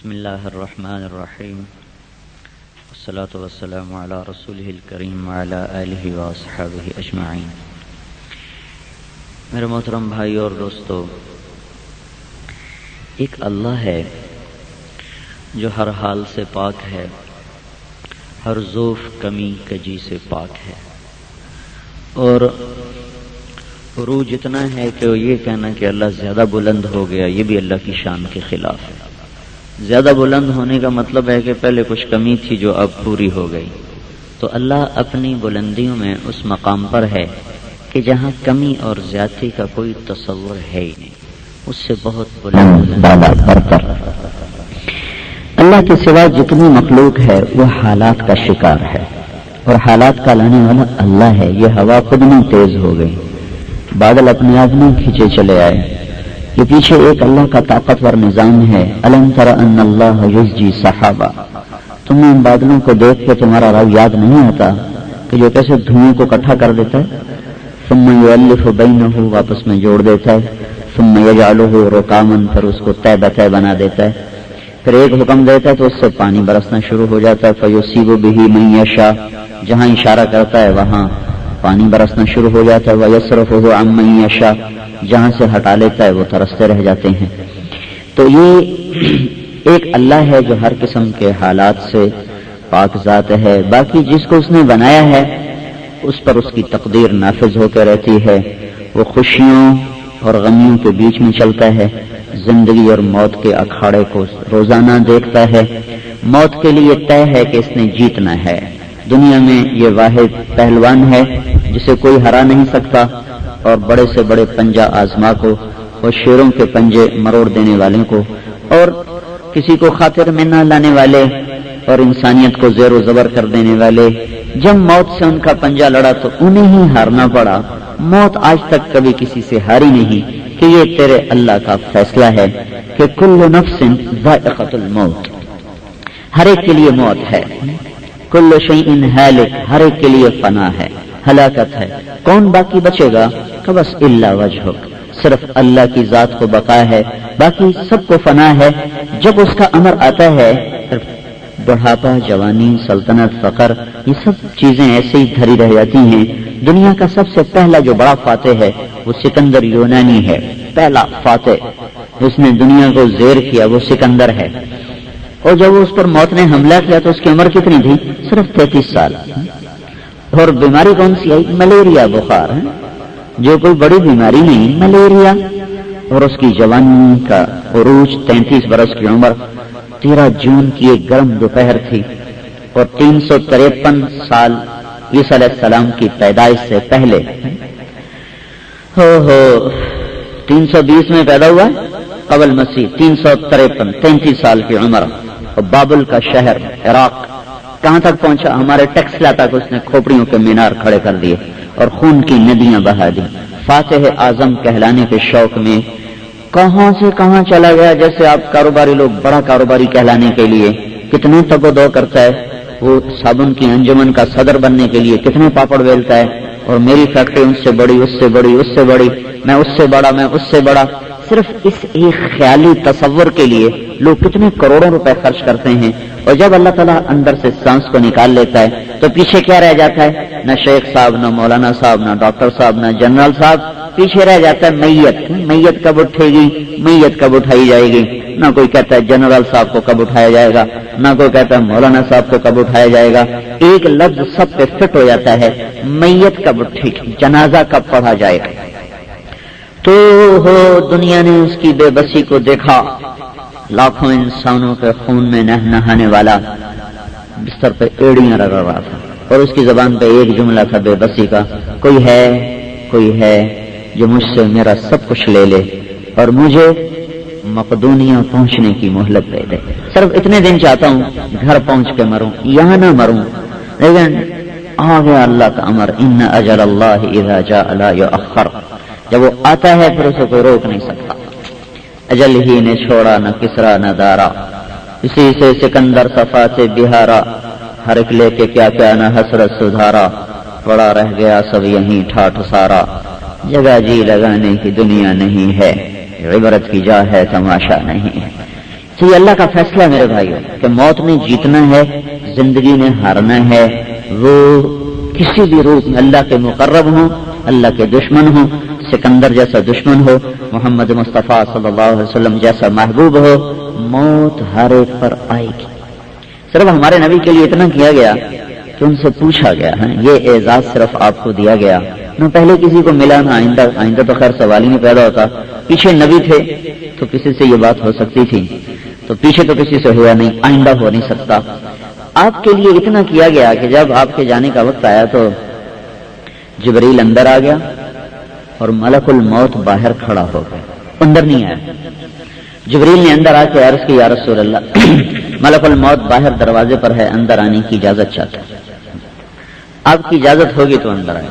بسم اللہ الرحمن الرحیم والصلاة والسلام علی رسولہ الکریم وعلی آلہ واصحابہ اجمعین۔ میرے محترم بھائی اور دوستو، ایک اللہ ہے جو ہر حال سے پاک ہے، ہر ضعف کمی کجی سے پاک ہے، اور عروج اتنا ہے کہ وہ یہ کہنا کہ اللہ زیادہ بلند ہو گیا، یہ بھی اللہ کی شان کے خلاف ہے۔ زیادہ بلند ہونے کا مطلب ہے کہ پہلے کچھ کمی تھی جو اب پوری ہو گئی، تو اللہ اپنی بلندیوں میں اس مقام پر ہے کہ جہاں کمی اور زیادتی کا کوئی تصور ہے ہی نہیں، اس سے بہت بلند بالا برتر۔ اللہ کے سوا جتنی مخلوق ہے وہ حالات کا شکار ہے، اور حالات کا لانے والا اللہ ہے۔ یہ ہوا خود نہیں تیز ہو گئی، بادل اپنے آپ نہیں کھینچے چلے آئے، یہ پیچھے ایک اللہ کا طاقتور نظام ہے۔ الم تر ان اللہ یسجی سحابا، تم ان بادلوں کو دیکھ کے تمہارا رب یاد نہیں آتا کہ جو کیسے دھوئیں کو اکٹھا کر دیتا ہے، ثم یؤلف بینہ، واپس میں جوڑ دیتا ہے، ثم یجعلہ رکاما، پھر اس کو طے بطے بنا دیتا ہے، پھر ایک حکم دیتا ہے تو اس سے پانی برسنا شروع ہو جاتا ہے، فیصیب بہ من یشاء، جہاں اشارہ کرتا ہے وہاں پانی برسنا شروع ہو جاتا ہے، ویصرفہ عن من یشاء، جہاں سے ہٹا لیتا ہے وہ ترستے رہ جاتے ہیں۔ تو یہ ایک اللہ ہے جو ہر قسم کے حالات سے پاک ذات ہے۔ باقی جس کو اس نے بنایا ہے اس پر اس کی تقدیر نافذ ہو کے رہتی ہے، وہ خوشیوں اور غمیوں کے بیچ میں چلتا ہے، زندگی اور موت کے اکھاڑے کو روزانہ دیکھتا ہے۔ موت کے لیے طے ہے کہ اس نے جیتنا ہے، دنیا میں یہ واحد پہلوان ہے جسے کوئی ہرا نہیں سکتا، اور بڑے سے بڑے پنجہ آزما کو اور شیروں کے پنجے مروڑ دینے والوں کو، اور کسی کو خاطر میں نہ لانے والے، اور انسانیت کو زیر و زبر کر دینے والے، جب موت سے ان کا پنجہ لڑا تو انہیں ہی ہارنا پڑا۔ موت آج تک کبھی کسی سے ہاری نہیں، کہ یہ تیرے اللہ کا فیصلہ ہے کہ کل نفس ذائقۃ الموت، ہر ایک کے لیے موت ہے، کل شیء ہالک، ہر ایک کے لیے فنا ہے، ہلاکت ہے۔ کون باقی بچے گا؟ کہ بس الا وجہ، صرف اللہ کی ذات کو بقا ہے، باقی سب کو فنا ہے۔ جب اس کا امر آتا ہے بڑھاپا، جوانی، سلطنت، فقر، یہ سب چیزیں ایسے ہی دھری رہ جاتی ہیں۔ دنیا کا سب سے پہلا جو بڑا فاتح ہے وہ سکندر یونانی ہے، پہلا فاتح جس نے دنیا کو زیر کیا وہ سکندر ہے، اور جب اس پر موت نے حملہ کیا تو اس کی عمر کتنی تھی؟ صرف 33 سال۔ اور بیماری کون سی آئی؟ ملیریا، بخار، جو کوئی بڑی بیماری نہیں، ملیریا۔ اور اس کی جوانی کا عروج 33 برس کی عمر، 13 جون کی ایک گرم دوپہر تھی، اور 353 سال عیسیٰ علیہ السلام کی پیدائش سے پہلے، 320 میں پیدا ہوا قبل مسیح، 353، 33 سال کی عمر، اور بابل کا شہر عراق کہاں تک پہنچا؟ ہمارے ٹیکسلا تک اس نے کھوپڑیوں کے مینار کھڑے کر دیے اور خون کی ندیاں بہا دی۔ فاتح اعظم کہلانے کے شوق میں کہاں سے کہاں چلا گیا، جیسے آپ کاروباری لوگ بڑا کاروباری کہلانے کے لیے کتنے تگ و دو کرتا ہے، وہ صابن کی انجمن کا صدر بننے کے لیے کتنے پاپڑ بیلتا ہے، اور میری فیکٹری ان سے بڑی، اس سے بڑی، اس سے بڑی، میں اس سے بڑا، میں اس سے بڑا۔ صرف اس ایک خیالی تصور کے لیے لوگ کتنے کروڑوں روپے خرچ کرتے ہیں، اور جب اللہ تعالیٰ اندر سے سانس کو نکال لیتا ہے تو پیچھے کیا رہ جاتا ہے؟ نہ شیخ صاحب، نہ مولانا صاحب، نہ ڈاکٹر صاحب، نہ جنرل صاحب، پیچھے رہ جاتا ہے میت۔ میت کب اٹھے گی؟ میت کب اٹھائی جائے گی؟ نہ کوئی کہتا ہے جنرل صاحب کو کب اٹھایا جائے گا، نہ کوئی کہتا ہے مولانا صاحب کو کب اٹھایا جائے گا۔ ایک لفظ سب پہ فٹ ہو جاتا ہے، میت کب اٹھے گی، جنازہ کب پڑھا جائے گا۔ تو ہو دنیا نے اس کی بے بسی کو دیکھا، لاکھوں انسانوں کے خون میں نہانے والا بستر پہ ایڑیاں رگڑ رہا تھا، اور اس کی زبان پہ ایک جملہ تھا بے بسی کا، کوئی ہے جو مجھ سے میرا سب کچھ لے لے اور مجھے مقدونیہ پہنچنے کی مہلت دے دے، صرف اتنے دن چاہتا ہوں گھر پہنچ کے مروں، یہاں نہ مروں۔ لیکن آ گیا اللہ کا امر، ان اجل اللہ اذا جاء لا یؤخر، جب وہ آتا ہے پھر اسے کوئی روک نہیں سکتا۔ اجل ہی نے چھوڑا نہ کسرا نہ دارا، اسی سے سکندر صفا سے بہارا، ہر ایک لے کے کیا کیا نہ حسرت سدھارا، پڑا رہ گیا سب یہیں ٹھاٹھ سارا، جگہ جی لگانے کی دنیا نہیں ہے، عبرت کی جا ہے تماشا نہیں ہے۔ تو یہ اللہ کا فیصلہ میرے بھائیو کہ موت نے جیتنا ہے، زندگی نے ہارنا ہے. وہ کسی بھی روپ میں اللہ کے مقرب ہوں، اللہ کے دشمن ہوں، سکندر جیسا دشمن ہو، محمد مصطفیٰ صلی اللہ علیہ وسلم جیسا محبوب ہو، موت ہر ایک پر آئے گی. صرف ہمارے نبی کے لیے اتنا کیا گیا کہ ان سے پوچھا گیا ہے، یہ اعزاز صرف آپ کو دیا گیا، نہ پہلے کسی کو ملا نہ آئندہ تو خیر سوال ہی نہیں پیدا ہوتا. پیچھے نبی تھے تو کسی سے یہ بات ہو سکتی تھی، تو پیچھے تو کسی سے ہوا نہیں، آئندہ ہو نہیں سکتا. آپ کے لیے اتنا کیا گیا کہ جب آپ کے جانے کا وقت آیا تو جبریل اندر آ گیا اور ملک الموت باہر کھڑا ہو گیا، اندر نہیں آیا. جبریل نے اندر آ کے عرض کی یا رسول اللہ ملک الموت باہر دروازے پر ہے، اندر آنے کی اجازت چاہتا ہے. آپ کی اجازت ہوگی تو اندر آئے.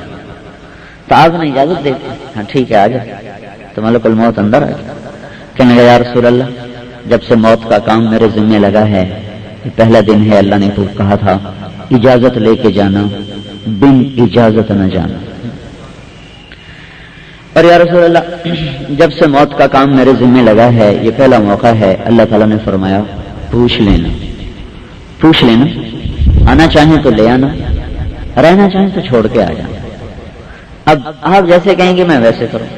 تو آپ نے اجازت دے دی، ہاں ٹھیک ہے آ جائے. تو ملک الموت اندر آ گیا. کہنے لگا یا رسول اللہ جب سے موت کا کام میرے ذمہ لگا ہے، یہ پہلا دن ہے، اللہ نے تو کہا تھا اجازت لے کے جانا، بن اجازت نہ جانا. اور یا رسول اللہ جب سے موت کا کام میرے ذمہ لگا ہے، یہ پہلا موقع ہے، اللہ تعالیٰ نے فرمایا پوچھ لینا، آنا چاہیں تو لے آنا، رہنا چاہیں تو چھوڑ کے آ جانا. اب آپ جیسے کہیں گے میں ویسے کروں،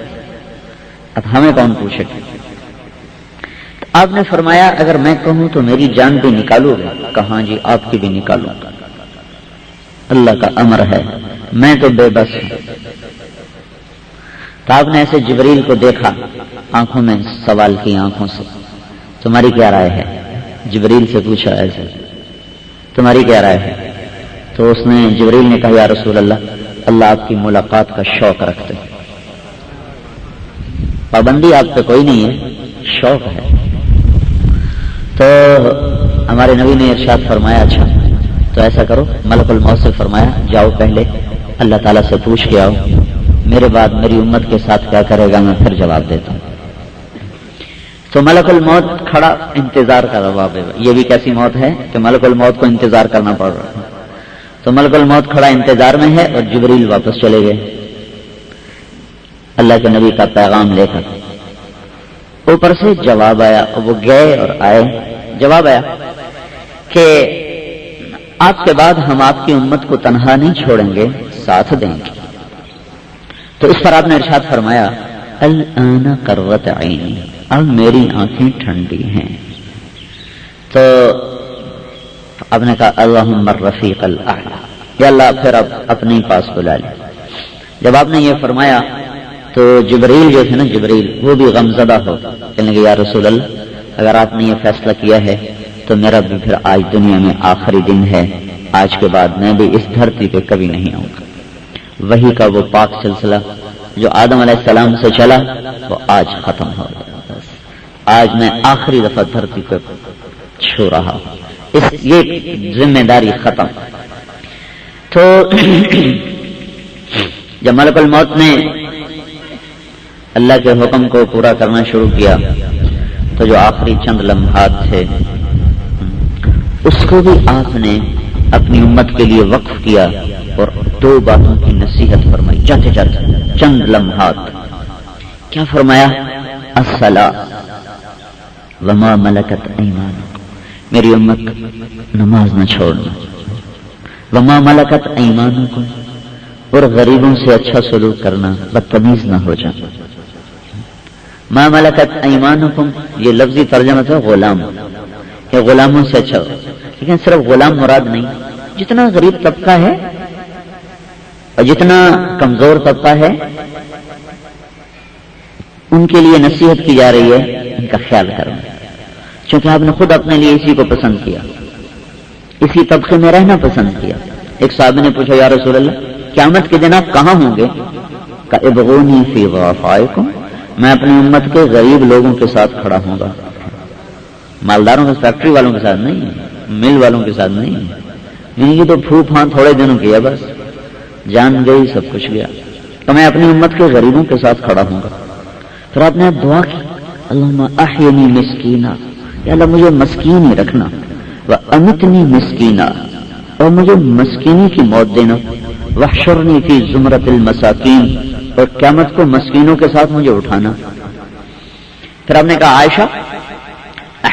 اب ہمیں کون پوچھے گا؟ آپ نے فرمایا اگر میں کہوں تو میری جان بھی نکالو گے؟ کہاں جی آپ کی بھی نکالوں گا، اللہ کا امر ہے، میں تو بے بس ہوں. تو آپ نے ایسے جبریل کو دیکھا، آنکھوں میں سوال کی آنکھوں سے تمہاری کیا رائے ہے؟ جبریل سے پوچھا ایسے تمہاری کیا رائے ہے؟ تو اس نے جبریل نے کہا یا رسول اللہ آپ کی ملاقات کا شوق رکھتے ہیں، پابندی آپ پہ کوئی نہیں ہے، شوق ہے. تو ہمارے نبی نے ارشاد فرمایا اچھا تو ایسا کرو، ملک الموت سے فرمایا جاؤ پہلے اللہ تعالیٰ سے پوچھ کے آؤ، میرے بعد میری امت کے ساتھ کیا کرے گا میں پھر جواب دیتا ہوں. تو ملک الموت کھڑا انتظار کا جواب ہے. یہ بھی کیسی موت ہے کہ ملک الموت کو انتظار کرنا پڑ رہا ہے. تو ملک الموت کھڑا انتظار میں ہے اور جبریل واپس چلے گئے اللہ کے نبی کا پیغام لے کر. اوپر سے جواب آیا، وہ گئے اور آئے، جواب آیا کہ آپ کے بعد ہم آپ کی امت کو تنہا نہیں چھوڑیں گے، ساتھ دیں گے. تو اس پر آپ نے ارشاد فرمایا الآن قرۃ عینی، اب میری آنکھیں ٹھنڈی ہیں. تو آپ نے کہا اللہم الرفیق الاعلی، یا اللہ پھر اب اپنے پاس بلا لے. جب آپ نے یہ فرمایا تو جبریل جو تھے نا، جبریل وہ بھی غمزدہ ہو، کہنے لگے یا رسول اللہ اگر آپ نے یہ فیصلہ کیا ہے تو میرا بھی پھر آج دنیا میں آخری دن ہے، آج کے بعد میں بھی اس دھرتی پہ کبھی نہیں آؤں گا. وحی کا وہ پاک سلسلہ جو آدم علیہ السلام سے چلا وہ آج ختم ہو گیا. آج میں آخری دفعہ دھرتی پہ چھو رہا ہوں، یہ ذمہ داری ختم. تو جب ملک الموت نے اللہ کے حکم کو پورا کرنا شروع کیا تو جو آخری چند لمحات تھے اس کو بھی آپ نے اپنی امت کے لیے وقف کیا اور دو باتوں کی نصیحت فرمائی جاتے جاتے چند لمحات. کیا فرمایا؟ الصلاۃ وما ملکت ایمانکم، میری امت نماز نہ چھوڑنا، وما ملکت ایمانکم، اور غریبوں سے اچھا سلوک کرنا، بدتمیز نہ ہو جانا. ما ملکت ایمانکم یہ لفظی ترجمہ تھا غلام، کہ غلاموں سے اچھا ہو. لیکن صرف غلام مراد نہیں، جتنا غریب طبقہ ہے اور جتنا کمزور طبقہ ہے ان کے لیے نصیحت کی جا رہی ہے، ان کا خیال کرنا، چونکہ آپ نے خود اپنے لیے اسی کو پسند کیا، اسی طبقے میں رہنا پسند کیا. ایک صحابی نے پوچھا یا رسول اللہ قیامت کے دن آپ کہاں ہوں گے؟ کہ ابغونی فی ضعفائکم، میں اپنی امت کے غریب لوگوں کے ساتھ کھڑا ہوں گا، مالداروں کے فیکٹری والوں کے ساتھ نہیں، مل والوں کے ساتھ نہیں. یہ تو پھوپ ہاں تھوڑے دنوں کی ہے، بس جان گئی سب کچھ گیا. تو میں اپنی امت کے غریبوں کے ساتھ کھڑا ہوں گا. پھر آپ نے دعا کی اللہم احینی مسکینا، یا اللہ مجھے مسکین ہی رکھنا، وامیتنی مسکینا، اور مجھے مسکینی کی موت دینا، واحشرنی فی زمرۃ المساکین، اور قیامت کو مسکینوں کے ساتھ مجھے اٹھانا. پھر آپ نے کہا عائشہ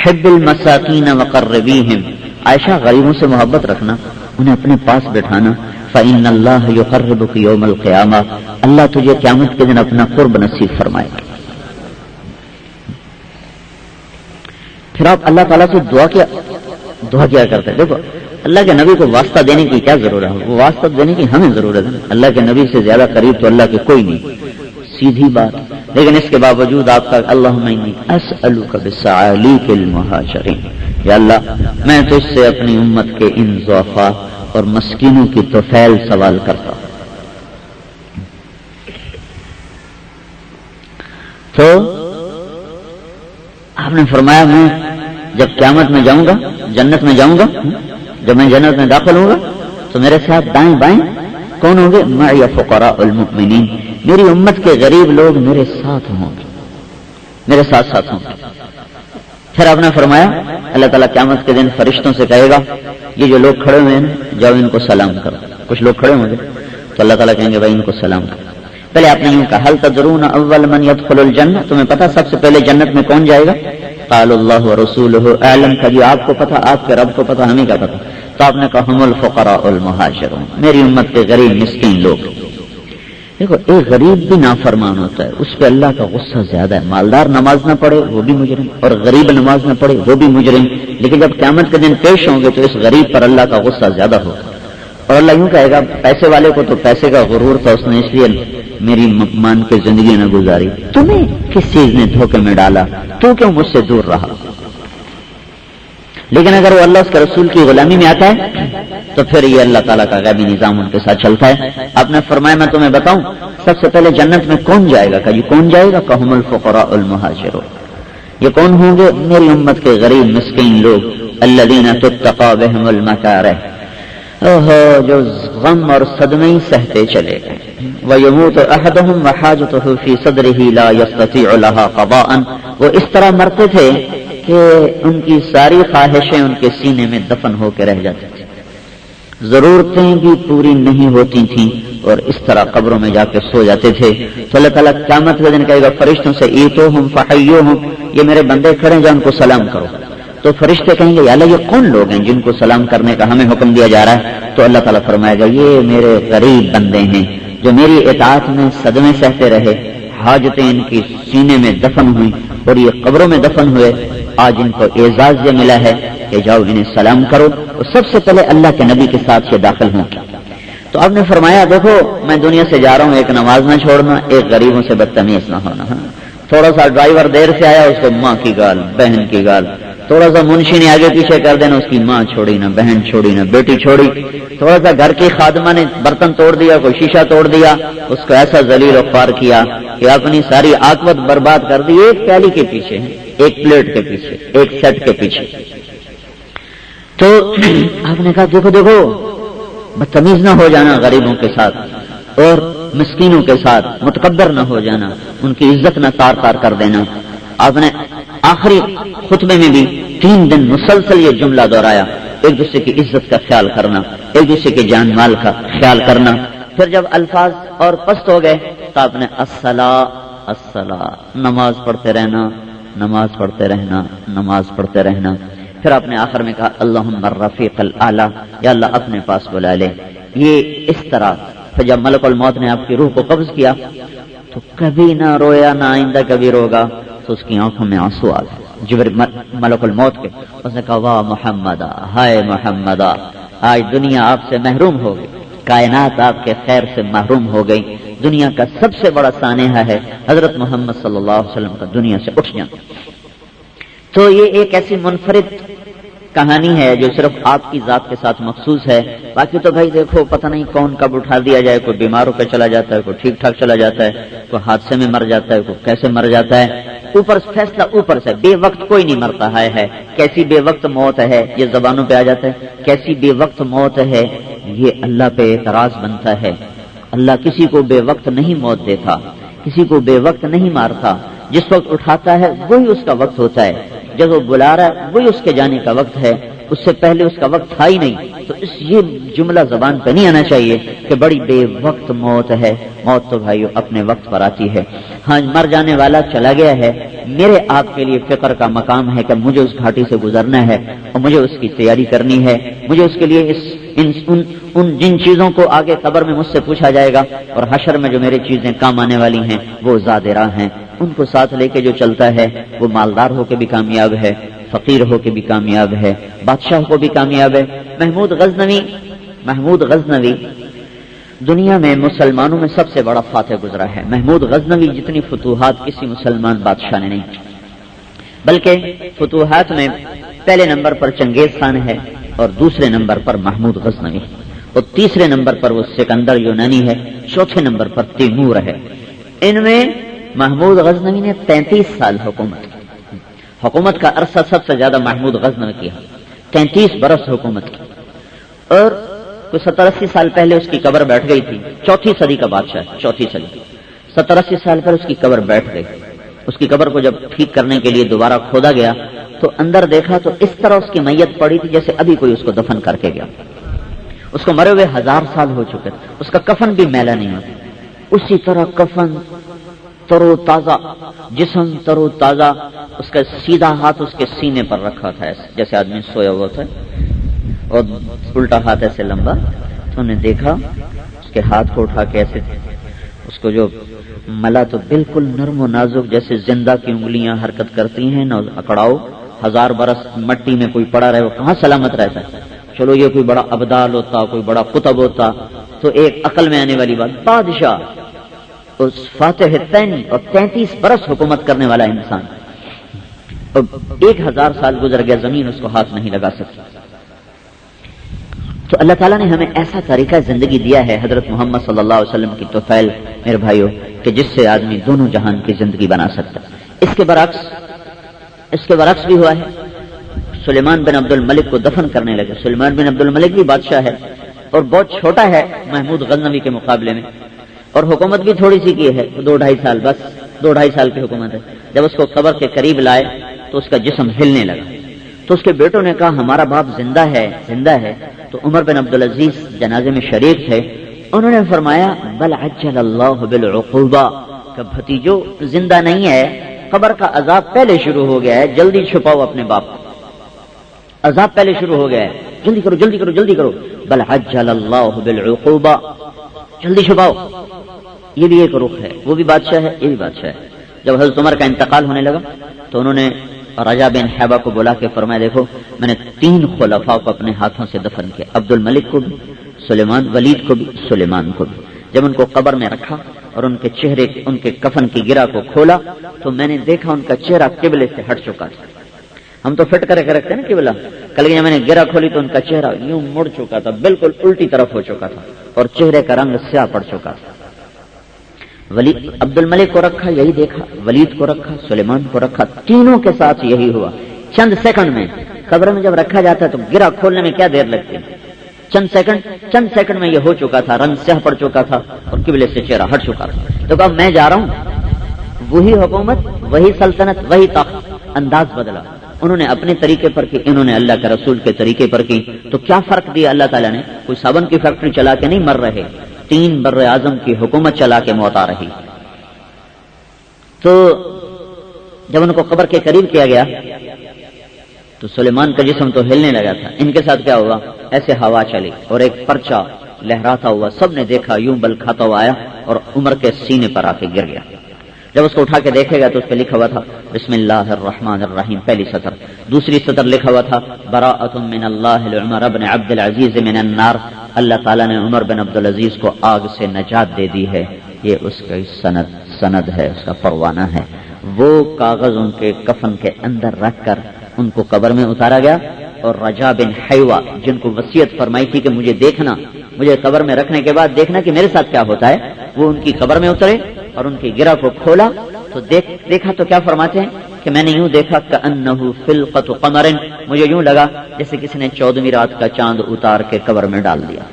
احب المساکین وقربیہم، عائشہ غریبوں سے محبت رکھنا، انہیں اپنے پاس بٹھانا، فإن اللہ یقربک یوم القیامہ، اللہ تجھے قیامت کے دن اپنا قرب نصیب فرمائے گا۔ پھر آپ اللہ تعالیٰ سے دعا کیا کرتے ہیں۔ دیکھو اللہ کے نبی کو واسطہ دینے کی کیا ضرورت ہے، وہ واسطہ دینے کی ہمیں ضرورت ہے۔ اللہ کے نبی سے زیادہ قریب تو اللہ کے کوئی نہیں، سیدھی بات۔ لیکن اس کے باوجود آپ کا اللہم انی اسألک بسعالیک المہاجرین، یا اللہ میں تجھ سے اپنی امت کے ان ضعفاء اور مسکینوں کی طفیل سوال کرتا ہوں۔ تو آپ نے فرمایا میں جب قیامت میں جاؤں گا، جنت میں جاؤں گا، جب میں جنت میں داخل ہوں گا تو میرے ساتھ دائیں بائیں کون ہوں گے؟ معی فقراء المؤمنین، میری امت کے غریب لوگ میرے ساتھ ہوں گے، میرے ساتھ ساتھ ہوں گے۔ پھر آپ نے فرمایا اللہ تعالیٰ قیامت کے دن فرشتوں سے کہے گا یہ جو لوگ کھڑے ہوئے ہیں جاؤ ان کو سلام کرو۔ کچھ لوگ کھڑے ہوں گے تو اللہ تعالیٰ کہیں گے بھائی ان کو سلام کرو۔ پہلے آپ نے یوں کہا حل تدرون اول من يدخل الجنہ، تمہیں پتا سب سے پہلے جنت میں کون جائے گا؟ قال اللہ ورسولہ اعلم، کہ آپ کو پتا، آپ کے رب کو پتا، ہمیں کیا پتا؟ تو آپ نے کہا ہم الفقراء المہاجرون، میری امت کے غریب مسکین لوگ۔ دیکھو ایک غریب بھی نافرمان ہوتا ہے، اس پہ اللہ کا غصہ زیادہ ہے۔ مالدار نماز نہ پڑھے وہ بھی مجرم، اور غریب نماز نہ پڑھے وہ بھی مجرم، لیکن جب قیامت کے دن پیش ہوں گے تو اس غریب پر اللہ کا غصہ زیادہ ہوگا۔ اور اللہ یوں کہے گا پیسے والے کو تو پیسے کا غرور تھا، اس نے اس لیے میری مان کے زندگی نہ گزاری، تمہیں کس چیز نے دھوکے میں ڈالا، تو کیوں مجھ سے دور رہا؟ لیکن اگر وہ اللہ اس کے رسول کی غلامی میں آتا ہے تو پھر یہ اللہ تعالیٰ کا غیبی نظام ان کے ساتھ چلتا ہے۔ آپ نے فرمایا میں تمہیں بتاؤں سب سے پہلے جنت میں کون جائے گا؟ کہ جی کون جائے گا؟ کہ ہم الفقراء المہاجرون، یہ کون ہوں گے؟ میری امت کے غریب مسکین لوگ، الذین تتقی بہم المکارہ، جو غم اور صدمے سہتے چلے گئے۔ وَيَمُوتُ أَحَدُهُمْ وَحَاجَتُهُ فِي صَدْرِهِ لَا يَسْتَطِيعُ لَهَا قَضَاءً، وہ اس طرح مرتے تھے کہ ان کی ساری خواہشیں ان کے سینے میں دفن ہو کے رہ جاتی تھی، ضرورتیں بھی پوری نہیں ہوتی تھیں، اور اس طرح قبروں میں جا کے سو جاتے تھے۔ تو اللہ تعالیٰ قیامت کے دن کہے گا فرشتوں سے ایتوہم فحیوہم، یہ میرے بندے کھڑے ہیں جا ان کو سلام کرو۔ تو فرشتے کہیں گے یا اللہ یہ کون لوگ ہیں جن کو سلام کرنے کا ہمیں حکم دیا جا رہا ہے؟ تو اللہ تعالیٰ فرمائے گا یہ میرے غریب بندے ہیں جو میری اطاعت میں صدمے سہتے رہے، حاجتیں ان کی سینے میں دفن ہوئی اور یہ قبروں میں دفن ہوئے، آج ان کو اعزاز یہ ملا ہے کہ جاؤ انہیں سلام کرو، اور سب سے پہلے اللہ کے نبی کے ساتھ یہ داخل ہوں۔ تو آپ نے فرمایا دیکھو میں دنیا سے جا رہا ہوں، ایک نماز نہ چھوڑنا، ایک غریبوں سے بدتمیز نہ ہونا۔ تھوڑا سا ڈرائیور دیر سے آیا اس کو ماں کی گال، بہن کی گال، تھوڑا سا منشی نے آگے پیچھے کر دینا، اس کی ماں چھوڑی نہ بہن چھوڑی نہ بیٹی چھوڑی، تھوڑا سا گھر کی خادمہ نے برتن توڑ دیا، کوئی شیشہ توڑ دیا، اس کو ایسا ذلیل و خوار کیا کہ اپنی ساری عاقبت برباد کر دی ایک پیالی کے پیچھے، ایک پلیٹ کے پیچھے، ایک سیٹ کے پیچھے۔ تو آپ نے کہا دیکھو دیکھو بدتمیز نہ ہو جانا غریبوں کے ساتھ اور مسکینوں کے ساتھ، متکبر نہ ہو جانا، ان کی عزت نہ تار تار کر دینا۔ آپ نے آخری خطبے میں بھی 3 دن مسلسل یہ جملہ دہرایا، ایک دوسرے کی عزت کا خیال کرنا، ایک دوسرے کے جان مال کا خیال کرنا۔ پھر جب الفاظ اور پست ہو گئے تو آپ نے الصلاۃ الصلاۃ، نماز پڑھتے رہنا، نماز پڑھتے رہنا، نماز پڑھتے رہنا۔ پھر آپ نے آخر میں کہا اللہم الرفیق الاعلی، یا اللہ اپنے پاس بلا لے۔ یہ اس طرح پھر جب ملک الموت نے آپ کی روح کو قبض کیا تو کبھی نہ رویا، نہ آئندہ کبھی روگا، تو اس کی آنکھوں میں آنسو آ گئے ملک الموت کے۔ اس نے کہا واہ محمدہ، ہائے محمدہ، آج دنیا آپ سے محروم ہو گئی، کائنات آپ کے خیر سے محروم ہو گئی۔ دنیا کا سب سے بڑا سانحہ ہے حضرت محمد صلی اللہ علیہ وسلم کا دنیا سے اٹھ جانا۔ تو یہ ایک ایسی منفرد کہانی ہے جو صرف آپ کی ذات کے ساتھ مخصوص ہے۔ باقی تو بھائی دیکھو پتہ نہیں کون کب اٹھا دیا جائے، کوئی بیمار ہو کے چلا جاتا ہے، کوئی ٹھیک ٹھاک چلا جاتا ہے، کوئی حادثے میں مر جاتا ہے، کوئی کیسے مر جاتا ہے، اوپر فیصلہ اوپر سے، بے وقت کوئی نہیں مرتا ہے۔ کیسی بے وقت موت ہے یہ زبانوں پہ آ جاتا ہے، کیسی بے وقت موت ہے یہ اللہ پہ اعتراض بنتا ہے۔ اللہ کسی کو بے وقت نہیں موت دیتا، کسی کو بے وقت نہیں مارتا، جس وقت اٹھاتا ہے وہی اس کا وقت ہوتا ہے، جب وہ بلا رہا ہے وہی اس کے جانے کا وقت ہے، اس سے پہلے اس کا وقت تھا ہی نہیں، تو تو یہ جملہ زبان پہ نہیں آنا چاہیے کہ بڑی بے وقت موت ہے. موت تو بھائیو اپنے وقت پر آتی ہے. ہاں مر جانے والا چلا گیا ہے, میرے آپ کے لیے فکر کا مقام ہے کہ مجھے اس گھاٹی سے گزرنا ہے اور مجھے اس کی تیاری کرنی ہے. مجھے اس کے لیے ان جن چیزوں کو آگے قبر میں مجھ سے پوچھا جائے گا اور حشر میں جو میری چیزیں کام آنے والی ہیں وہ زادرہ ہیں, ان کو ساتھ لے کے جو چلتا ہے وہ مالدار ہو کے بھی کامیاب ہے, فقیر ہو کے بھی کامیاب ہے, بادشاہ کو بھی کامیاب ہے. محمود غزنوی دنیا میں مسلمانوں میں سب سے بڑا فاتح گزرا ہے. محمود غزنوی جتنی فتوحات کسی مسلمان بادشاہ نے نہیں, بلکہ فتوحات میں پہلے نمبر پر چنگیز خان ہے اور دوسرے نمبر پر محمود غزنوی اور تیسرے نمبر پر وہ سکندر یونانی ہے, چوتھے نمبر پر تیمور ہے. ان میں محمود غزنوی نے 33 سال حکومت کا عرصہ سب سے زیادہ محمود غزنوی کیا, 33 برس حکومت کی. اور کوئی 70-80 سال پہلے اس کی قبر بیٹھ گئی تھی. 4 صدی کا بادشاہ, 4 صدی, 70-80 سال پر اس کی قبر بیٹھ گئی. اس کی قبر کو جب ٹھیک کرنے کے لیے دوبارہ کھودا گیا تو اندر دیکھا تو اس طرح اس کی میت پڑی تھی جیسے ابھی کوئی اس کو دفن کر کے گیا. اس کو مرے ہوئے 1000 سال ہو چکے, اس کا کفن بھی میلا نہیں ہوتا. اسی طرح کفن ترو تازہ, جسم ترو تازہ, اس کا سیدھا ہاتھ اس کے سینے پر رکھا تھا جیسے آدمی سویا ہوا تھا, اور الٹا ہاتھ ایسے لمبا. تو انہوں نے دیکھا اس کے ہاتھ کو اٹھا کے ایسے اس کو جو ملا تو بالکل نرم و نازک جیسے زندہ کی انگلیاں حرکت کرتی ہیں نہ اکڑاؤ. 1000 برس مٹی میں کوئی پڑا رہے وہ کہاں سلامت رہتا ہے. چلو یہ کوئی بڑا ابدال ہوتا, کوئی بڑا قطب ہوتا تو ایک عقل میں آنے والی بات. بادشاہ اس فاتح تین اور 33 برس حکومت کرنے والا انسان, 1000 سال گزر گیا, زمین اس کو ہاتھ نہیں لگا سکتی. تو اللہ تعالیٰ نے ہمیں ایسا طریقہ زندگی دیا ہے حضرت محمد صلی اللہ علیہ وسلم کی توفیل میرے بھائیوں کہ جس سے آدمی دونوں جہان کی زندگی بنا سکتا ہے. اس کے برعکس بھی ہوا ہے. سلیمان بن عبد الملک کو دفن کرنے لگے. سلیمان بن عبد الملک بھی بادشاہ ہے اور بہت چھوٹا ہے محمود غزنوی کے مقابلے میں, اور حکومت بھی تھوڑی سی کی ہے, 2-2.5 سال, بس 2-2.5 سال کی حکومت ہے. جب اس کو قبر کے قریب لائے تو اس کا جسم ہلنے لگا. تو اس کے بیٹوں نے کہا ہمارا باپ زندہ ہے. تو عمر بن عبدالعزیز جنازے میں شریک تھے. انہوں نے فرمایا بل عجل اللہ بالعقوبہ, کہ بھتیجو زندہ نہیں ہے, قبر کا عذاب پہلے شروع ہو گیا ہے, جلدی چھپاؤ اپنے باپ کو, عذاب پہلے شروع ہو گیا ہے, جلدی کرو. بل عجل اللہ بالعقوبہ, جلدی چھپاؤ. یہ بھی ایک رخ ہے, وہ بھی بادشاہ ہے, یہ بھی بادشاہ ہے. جب حضرت عمر کا انتقال ہونے لگا تو انہوں نے رجا بن حیبہ کو بلا کے فرمایا دیکھو میں نے 3 خلفاء کو اپنے ہاتھوں سے دفن کیا, عبد الملک کو بھی, ولید کو بھی, سلیمان کو بھی. جب ان کو قبر میں رکھا اور ان کے چہرے, ان کے کفن کی گرہ کو کھولا تو میں نے دیکھا ان کا چہرہ قبلے سے ہٹ چکا تھا. ہم تو فٹ کرے کے رکھتے ہیں نا قبلہ, کل جب میں نے گرہ کھولی تو ان کا چہرہ یوں مڑ چکا تھا, بالکل الٹی طرف ہو چکا تھا اور چہرے کا رنگ سیاہ پڑ چکا تھا. عبد الملک کو رکھا, یہی دیکھا. ولید کو رکھا, سلیمان کو رکھا, تینوں کے ساتھ یہی ہوا. چند سیکنڈ میں قبر میں جب رکھا جاتا ہے تو گرہ کھولنے میں کیا دیر لگتی ہے, چند سیکنڈ میں یہ ہو چکا تھا, رنگ سیاہ پڑ چکا تھا اور قبلے سے چہرہ ہٹ چکا تھا. تو کہا میں جا رہا ہوں, وہی حکومت, وہی سلطنت, وہی تخت, انداز بدلا. انہوں نے اپنے طریقے پر کی, انہوں نے اللہ کے رسول کے طریقے پر کی. تو کیا فرق دیا اللہ تعالیٰ نے؟ کوئی صابن کی فیکٹری چلا کے نہیں مر رہے, 3 بر اعظم کی حکومت چلا کے موت آ رہی. تو جب ان کو قبر کے قریب کیا گیا تو سلیمان کا جسم تو ہلنے لگا تھا. ان کے ساتھ کیا ہوا, ایسے ہوا چلی اور ایک پرچہ لہراتا ہوا, سب نے دیکھا, یوں بل کھاتا ہوا آیا اور عمر کے سینے پر آ کے گر گیا. جب اس کو اٹھا کے دیکھے گا تو اس پہ لکھا ہوا تھا بسم اللہ الرحمن الرحیم, پہلی سطر. دوسری سطر لکھا ہوا تھا براءۃ من اللہ لعمر بن عبد العزیز من النار, اللہ تعالیٰ نے عمر بن عبد العزیز کو آگ سے نجات دے دی ہے. یہ اس کی سند ہے, اس کا پروانہ ہے. وہ کاغذ ان کے کفن کے اندر رکھ کر ان کو قبر میں اتارا گیا. اور رجا بن حیوہ جن کو وصیت فرمائی تھی کہ مجھے قبر میں رکھنے کے بعد دیکھنا کہ میرے ساتھ کیا ہوتا ہے, وہ ان کی قبر میں اترے اور ان کی گرہ کو کھولا تو دیکھا تو کیا فرماتے ہیں کہ میں نے یوں دیکھا کأنہ فلقۃ قمر, مجھے یوں لگا جیسے کسی نے 14ویں رات کا چاند اتار کے قبر میں ڈال دیا,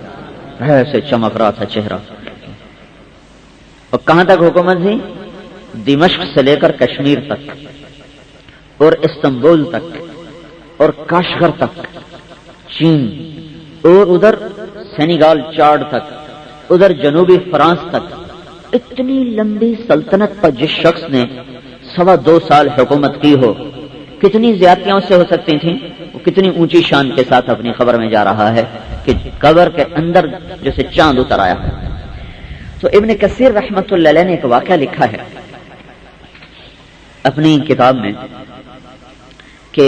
ایسے چمک رہا تھا چہرہ. اور کہاں تک حکومت تھی؟ دمشق سے لے کر کشمیر تک اور استنبول تک اور کاشغر تک, چین اور ادھر سینیگال چاڈ تک، ادھر جنوبی فرانس تک، اتنی لمبی سلطنت پر جس شخص نے 2.25 سال حکومت کی ہو، کتنی زیادتیاں اس سے ہو سکتی تھیں؟ وہ کتنی اونچی شان کے ساتھ اپنی خبر میں جا رہا ہے کہ قبر کے اندر جیسے چاند اتر آیا. تو ابن کثیر رحمت اللہ علیہ نے ایک واقعہ لکھا ہے اپنی کتاب میں کہ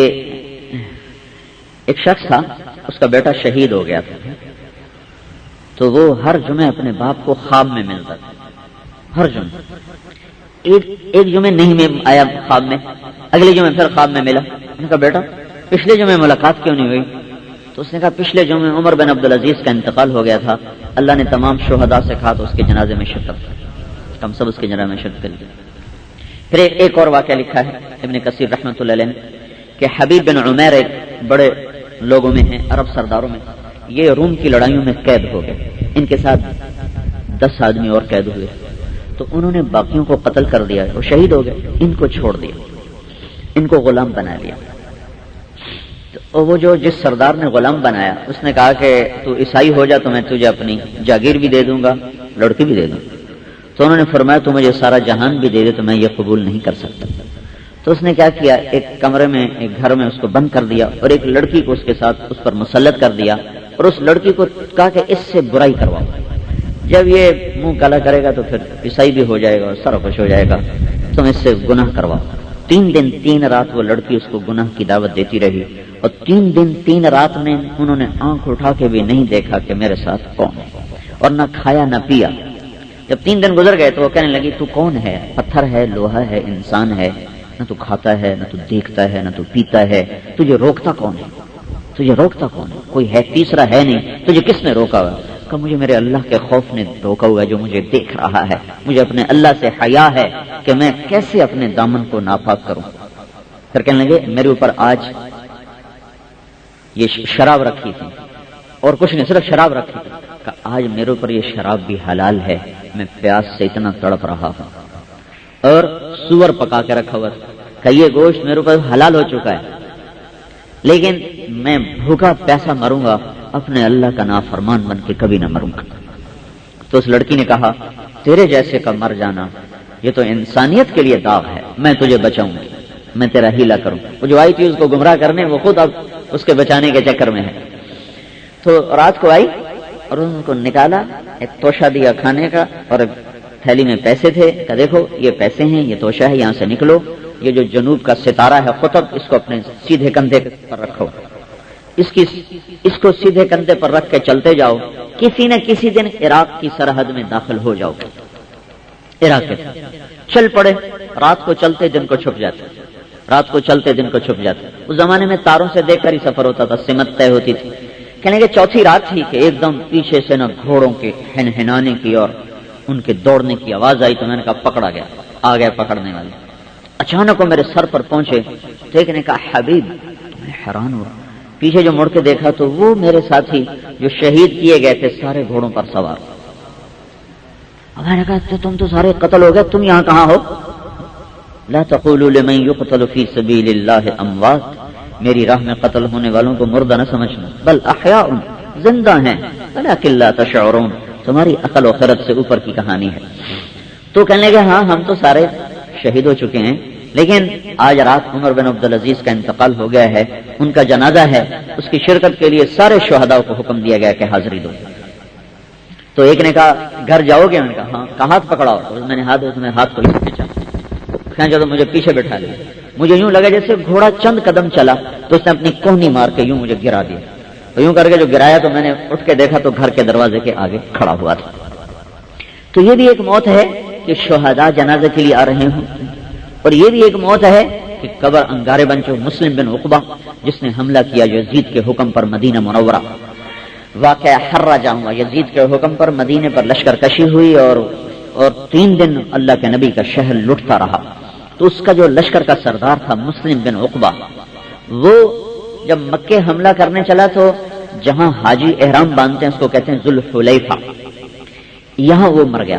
ایک شخص تھا، اس کا بیٹا شہید ہو گیا تھا، تو وہ ہر جمعے اپنے باپ کو خواب میں ملتا تھا. ہر جمعے ایک جمعے نہیں میں آیا خواب میں، اگلے جمعے پھر خواب میں ملا. نے کہا بیٹا پچھلے جمعے ملاقات کیوں نہیں ہوئی؟ تو اس نے کہا پچھلے جمعے عمر بن عبدالعزیز کا انتقال ہو گیا تھا، اللہ نے تمام شہداء سے کہا تو اس کے جنازے میں شرکت، ہم سب اس کے جنازے میں شرکت کر لی. پھر ایک اور واقعہ لکھا ہے ابن کثیر رحمۃ اللہ علیہ نے کہ حبیب بن عمیر ایک بڑے لوگوں میں ہیں، عرب سرداروں میں، یہ روم کی لڑائیوں میں قید ہو گئے، ان کے ساتھ 10 آدمی اور قید ہوئے، تو انہوں نے باقیوں کو قتل کر دیا اور شہید ہو گئے، ان کو چھوڑ دیا، ان کو غلام بنا لیا. تو وہ جس سردار نے غلام بنایا اس نے کہا کہ تو عیسائی ہو جا تو میں تجھے اپنی جاگیر بھی دے دوں گا، لڑکی بھی دے دوں. تو انہوں نے فرمایا تو مجھے سارا جہان بھی دے دے تو میں یہ قبول نہیں کر سکتا. تو اس نے کیا کیا، ایک کمرے میں ایک گھر میں اس کو بند کر دیا اور ایک لڑکی کو اس کے ساتھ اس پر مسلط کر دیا اور اس لڑکی کو کہا کہ اس سے برائی کرواؤ، جب یہ منہ کالا کرے گا تو پھر عیسائی بھی ہو جائے گا اور سرخوش ہو جائے گا، تم اس سے گناہ کرواؤ. 3 دن 3 رات وہ لڑکی اس کو گناہ کی دعوت دیتی رہی اور 3 دن 3 رات میں انہوں نے آنکھ اٹھا کے بھی نہیں دیکھا کہ میرے ساتھ کون ہے، اور نہ کھایا نہ پیا. جب 3 دن گزر گئے تو وہ کہنے لگی تو کون ہے؟ پتھر ہے، لوہا ہے، انسان ہے، نہ تو کھاتا ہے، نہ تو دیکھتا ہے، نہ تو پیتا ہے، تجھے روکتا کون ہے؟ تجھے روکتا کون ہے؟ کوئی ہے تیسرا ہے نہیں، تجھے کس نے روکا ہوا؟ کہ مجھے میرے اللہ کے خوف نے روکا ہوا جو مجھے دیکھ رہا ہے، مجھے اپنے اللہ سے حیا ہے کہ میں کیسے اپنے دامن کو ناپاک کروں. پھر کہنے لگے میرے اوپر آج یہ شراب رکھی تھی اور کچھ نہیں، صرف شراب رکھی تھی، کہ آج میرے اوپر یہ شراب بھی حلال ہے، میں پیاس سے اتنا تڑپ رہا ہوں. اور سور پکا کے رکھا ہوا کہ یہ گوشت میرے اوپر حلال ہو چکا ہے، لیکن میں بھوکا پیاسا مروں گا، اپنے اللہ کا نافرمان بن کے کبھی نہ مروں گا. تو اس لڑکی نے کہا تیرے جیسے کا مر جانا یہ تو انسانیت کے لیے داغ ہے، میں تجھے بچاؤں گی، میں تیرا ہیلا کروں. وہ جو آئی تھی اس کو گمراہ کرنے، وہ خود اب اس کے بچانے کے چکر میں ہے. تو رات کو آئی اور ان کو نکالا، ایک توشہ دیا کھانے کا اور تھیلی میں پیسے تھے، کہ دیکھو یہ پیسے ہیں، یہ توشہ ہے، یہاں سے نکلو، یہ جو جنوب کا ستارہ ہے قطب، اس کو اپنے سیدھے کندھے پر رکھو، اس کو سیدھے کندھے پر رکھ کے چلتے جاؤ، کسی نہ کسی دن عراق کی سرحد میں داخل ہو جاؤ. عراق کے چل پڑے، رات کو چلتے دن کو چھپ جاتے، رات کو چلتے دن کو چھپ جاتے. اس زمانے میں تاروں سے دیکھ کر ہی سفر ہوتا تھا، سمت طے ہوتی تھی. کہنے کہ چوتھی رات تھی کہ ایک دم پیچھے سے نہ گھوڑوں کے ہنہنانے کی اور ان کے دوڑنے کی آواز آئی، تو میں نے کہا پکڑا گیا، آ گیا پکڑنے والے. اچانک وہ میرے سر پر پہنچے تو ایک نے کہا حبیب، میں حیران ہوا، پیچھے جو مڑ کے دیکھا تو وہ میرے ساتھی جو شہید کیے گئے تھے سارے گھوڑوں پر سوار. اب میں نے کہا تو تم تو سارے قتل ہو گئے، تم یہاں کہاں ہو؟ لا تقولوا لمن يقتل في سبيل الله اموات، میری راہ میں قتل ہونے والوں کو مردہ نہ سمجھنا، بل احیاء، زندہ ہیں، ولکن لا تشعرون، تمہاری عقل و خرد سے اوپر کی کہانی ہے. تو کہنے لگے ہاں ہم تو سارے شہید ہو چکے ہیں، لیکن آج رات عمر بن عبدالعزیز کا انتقال ہو گیا ہے، ان کا جنازہ ہے، اس کی شرکت کے لیے سارے شہداء کو حکم دیا گیا کہ حاضری دو. تو ایک نے کہا گھر جاؤ گے؟ میں نے کہا ہاں. کہا ہاتھ پکڑاؤ. تو میں نے ہاتھ کو کھینچا، کھینچا تو مجھے پیچھے بٹھا لیا. مجھے یوں لگا جیسے گھوڑا چند قدم چلا تو اس نے اپنی کوہنی مار کے یوں مجھے گرا دیا. تو یوں کر کے جو گرایا تو میں نے اٹھ کے دیکھا تو گھر کے دروازے کے آگے کھڑا ہوا تھا. تو یہ بھی ایک موت ہے کہ شہداء جنازے کے لیے آ رہے ہوں، اور یہ بھی ایک موت ہے کہ قبر انگارے بن چکے. مسلم بن عقبہ جس نے حملہ کیا یزید کے حکم پر مدینہ منورہ، واقعہ حراجہ ہوا، یزید کے حکم پر مدینے پر لشکر کشی ہوئی اور 3 دن اللہ کے نبی کا شہر لٹتا رہا. تو اس کا جو لشکر کا سردار تھا مسلم بن عقبہ، وہ جب مکے حملہ کرنے چلا تو جہاں حاجی احرام باندھتے ہیں اس کو کہتے ہیں ذوالحلیفہ، یہاں وہ مر گیا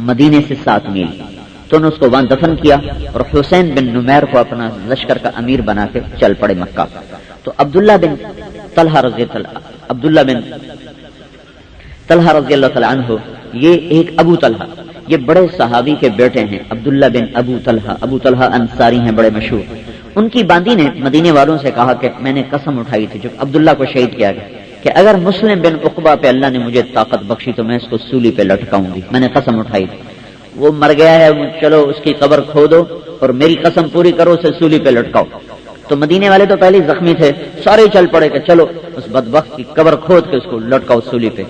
مدینے سے 7 میل. تو انہوں نے اس کو وہاں دفن کیا اور حسین بن نمیر کو اپنا لشکر کا امیر بنا کے چل پڑے مکہ. تو عبداللہ بن طلحہ رضی اللہ عبداللہ بن طلحہ رضی اللہ تعالیٰ عنہ، یہ ایک ابو طلحہ، یہ بڑے صحابی کے بیٹے ہیں، عبداللہ بن ابو طلحہ انصاری ہیں بڑے مشہور۔ ان کی باندی نے مدینے والوں سے کہا کہ میں نے قسم اٹھائی تھی جب عبداللہ کو شہید کیا گیا کہ اگر مسلم بن عقبہ پہ اللہ نے مجھے طاقت بخشی تو میں اس کو سولی پہ لٹکاؤں گی، میں نے قسم اٹھائی تھی۔ وہ مر گیا ہے، چلو اس کی قبر کھودو اور میری قسم پوری کرو، اسے سولی پہ لٹکاؤ۔ تو مدینے والے تو پہلے زخمی تھے، سارے چل پڑے کہ چلو اس بدبخت کی قبر کھود کے اس کو لٹکاؤ سولی پہ۔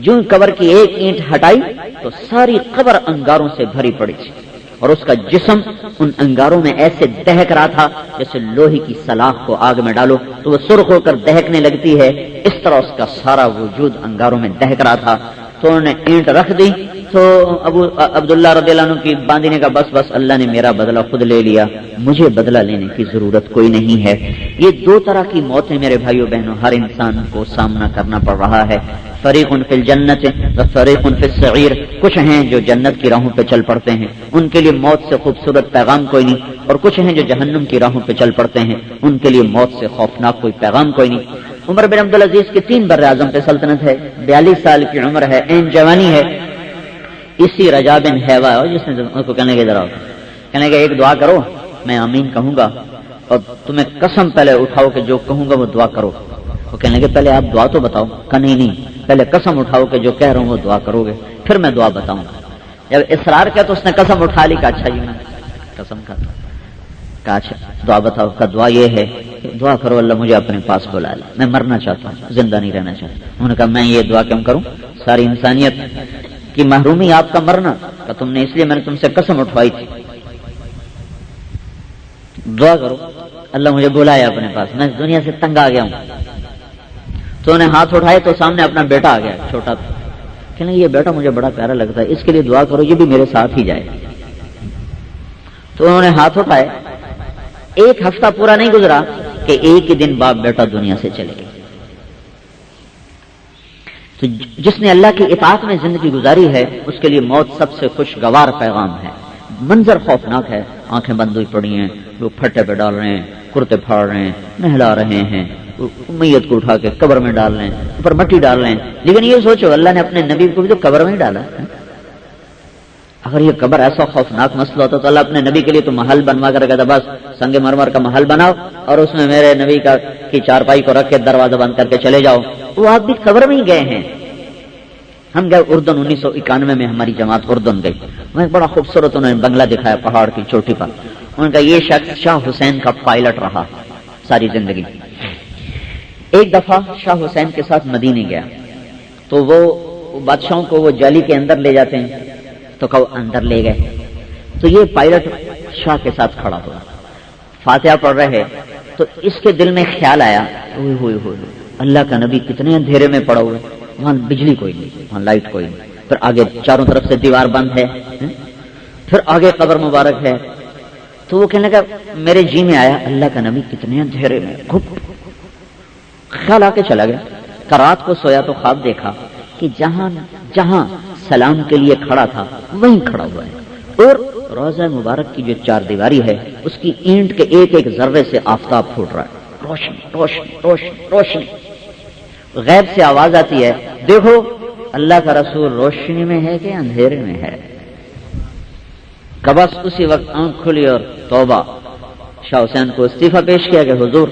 جو قبر کی ایک اینٹ ہٹائی تو ساری قبر انگاروں سے بھری پڑی تھی، اور اس کا جسم ان انگاروں میں ایسے دہک رہا تھا جیسے لوہے کی سلاخ کو آگ میں ڈالو تو وہ سرخ ہو کر دہکنے لگتی ہے، اس طرح اس کا سارا وجود انگاروں میں دہک رہا تھا۔ تو انہوں نے اینٹ رکھ دی تو عبداللہ رضی اللہ عنہ کی باندی نے کہا بس اللہ نے میرا بدلہ خود لے لیا، مجھے بدلہ لینے کی ضرورت کوئی نہیں ہے۔ یہ دو طرح کی موتیں میرے بھائیوں بہنوں ہر انسان کو سامنا کرنا پڑ رہا ہے، فریق فی الجنت و فریق فی السعیر۔ کچھ ہیں جو جنت کی راہوں پہ چل پڑتے ہیں، ان کے لیے موت سے خوبصورت پیغام کوئی نہیں، اور کچھ ہیں جو جہنم کی راہوں پہ چل پڑتے ہیں، ان کے لیے موت سے خوفناک کوئی پیغام کوئی نہیں۔ عمر بن عبدالعزیز کی 3 بر اعظم پہ سلطنت ہے، 42 سال کی عمر ہے، عین جوانی ہے۔ اسی رجا بن حیوہ جس نے اس کو کہنے کے ذرا کہنے کہ ایک دعا کرو، میں آمین کہوں گا اور تمہیں قسم پہلے اٹھاؤ کہ جو کہوں گا وہ دعا کرو۔ وہ کہنے کہ پہلے آپ دعا تو بتاؤ۔ کہا نہیں، پہلے قسم اٹھاؤ کہ جو کہہ رہا ہوں وہ دعا کرو گے، پھر میں دعا بتاؤں گا۔ جب اصرار کیا تو اس نے قسم اٹھا لی، کہا اچھا جی میں قسم کھاتا ہوں۔ کہا اچھا دعا بتاؤ۔ کہا دعا یہ ہے کہ دعا کرو اللہ مجھے اپنے پاس بلا لے، میں مرنا چاہتا ہوں، زندہ نہیں رہنا چاہتا۔ انہوں نے کہا میں یہ دعا کیوں کروں، ساری انسانیت کی محرومی آپ کا مرنا۔ کہ تم نے اس لیے میں نے تم سے قسم اٹھوائی تھی، دعا کرو اللہ مجھے بلائے اپنے پاس، میں دنیا سے تنگ آ گیا ہوں۔ تو انہیں ہاتھ اٹھائے تو سامنے اپنا بیٹا آ گیا، چھوٹا تھا۔ کہنے یہ بیٹا مجھے بڑا پیارا لگتا ہے، اس کے لیے دعا کرو یہ بھی میرے ساتھ ہی جائے۔ تو انہوں نے ہاتھ اٹھائے، 1 ہفتہ پورا نہیں گزرا کہ ایک ہی دن باپ بیٹا دنیا سے چلے گئے۔ تو جس نے اللہ کی اطاعت میں زندگی گزاری ہے اس کے لیے موت سب سے خوشگوار پیغام ہے۔ منظر خوفناک ہے، آنکھیں بند ہوئی پڑی ہیں، لوگ پھٹے پہ ڈال رہے ہیں، کرتے پھاڑ رہے ہیں، نہلا رہے ہیں، میت کو اٹھا کے قبر میں ڈال رہے ہیں، اوپر مٹی ڈال رہے ہیں۔ لیکن یہ سوچو اللہ نے اپنے نبی کو بھی تو قبر میں ہی ڈالا ہے۔ اگر یہ قبر ایسا خوفناک مسئلہ ہوتا تو اللہ اپنے نبی کے لیے تو محل بنوا کر کہتا بس سنگ مرمر کا محل بناؤ اور اس میں میرے نبی کی چارپائی کو رکھ کے دروازہ بند کر کے چلے جاؤ۔ وہ آپ بھی قبر میں ہی گئے ہیں۔ ہم گئے اردن، 1991 میں ہماری جماعت اردن گئی، وہاں بڑا خوبصورت انہوں نے بنگلہ دکھایا پہاڑ کی چوٹی پر۔ ان کا یہ شخص شاہ حسین کا پائلٹ رہا ساری زندگی۔ ایک دفعہ شاہ حسین کے ساتھ مدینے گیا تو وہ بادشاہوں کو وہ جالی کے اندر لے جاتے ہیں، تو کہ اندر لے گئے تو یہ پائلٹ شاہ کے ساتھ کھڑا ہوا، فاتحہ پڑھ رہے تو اس کے دل میں خیال آیا ہوئے اللہ کا نبی کتنے اندھیرے میں پڑا ہوئے، وہاں بجلی کوئی نہیں، وہاں لائٹ کوئی نہیں، پھر آگے چاروں طرف سے دیوار بند ہے، پھر آگے قبر مبارک ہے۔ تو وہ کہنے لگا میرے جی میں آیا اللہ کا نبی کتنے اندھیرے میں، خیال آ کے چلا گیا۔ رات کو سویا تو خواب دیکھا کہ جہاں سلام کے لیے کھڑا تھا وہیں کھڑا ہوا ہے، اور روضہ مبارک کی جو 4 دیواری ہے اس کی اینٹ کے ایک ایک ذرے سے آفتاب پھوٹ رہا ہے، روشنی روشنی روشنی روشنی۔ غیب سے آواز آتی ہے دیکھو اللہ کا رسول روشنی میں ہے کہ اندھیرے میں ہے۔ بس اسی وقت آنکھ کھلی اور توبہ، شاہ حسین کو استعفیٰ پیش کیا کہ حضور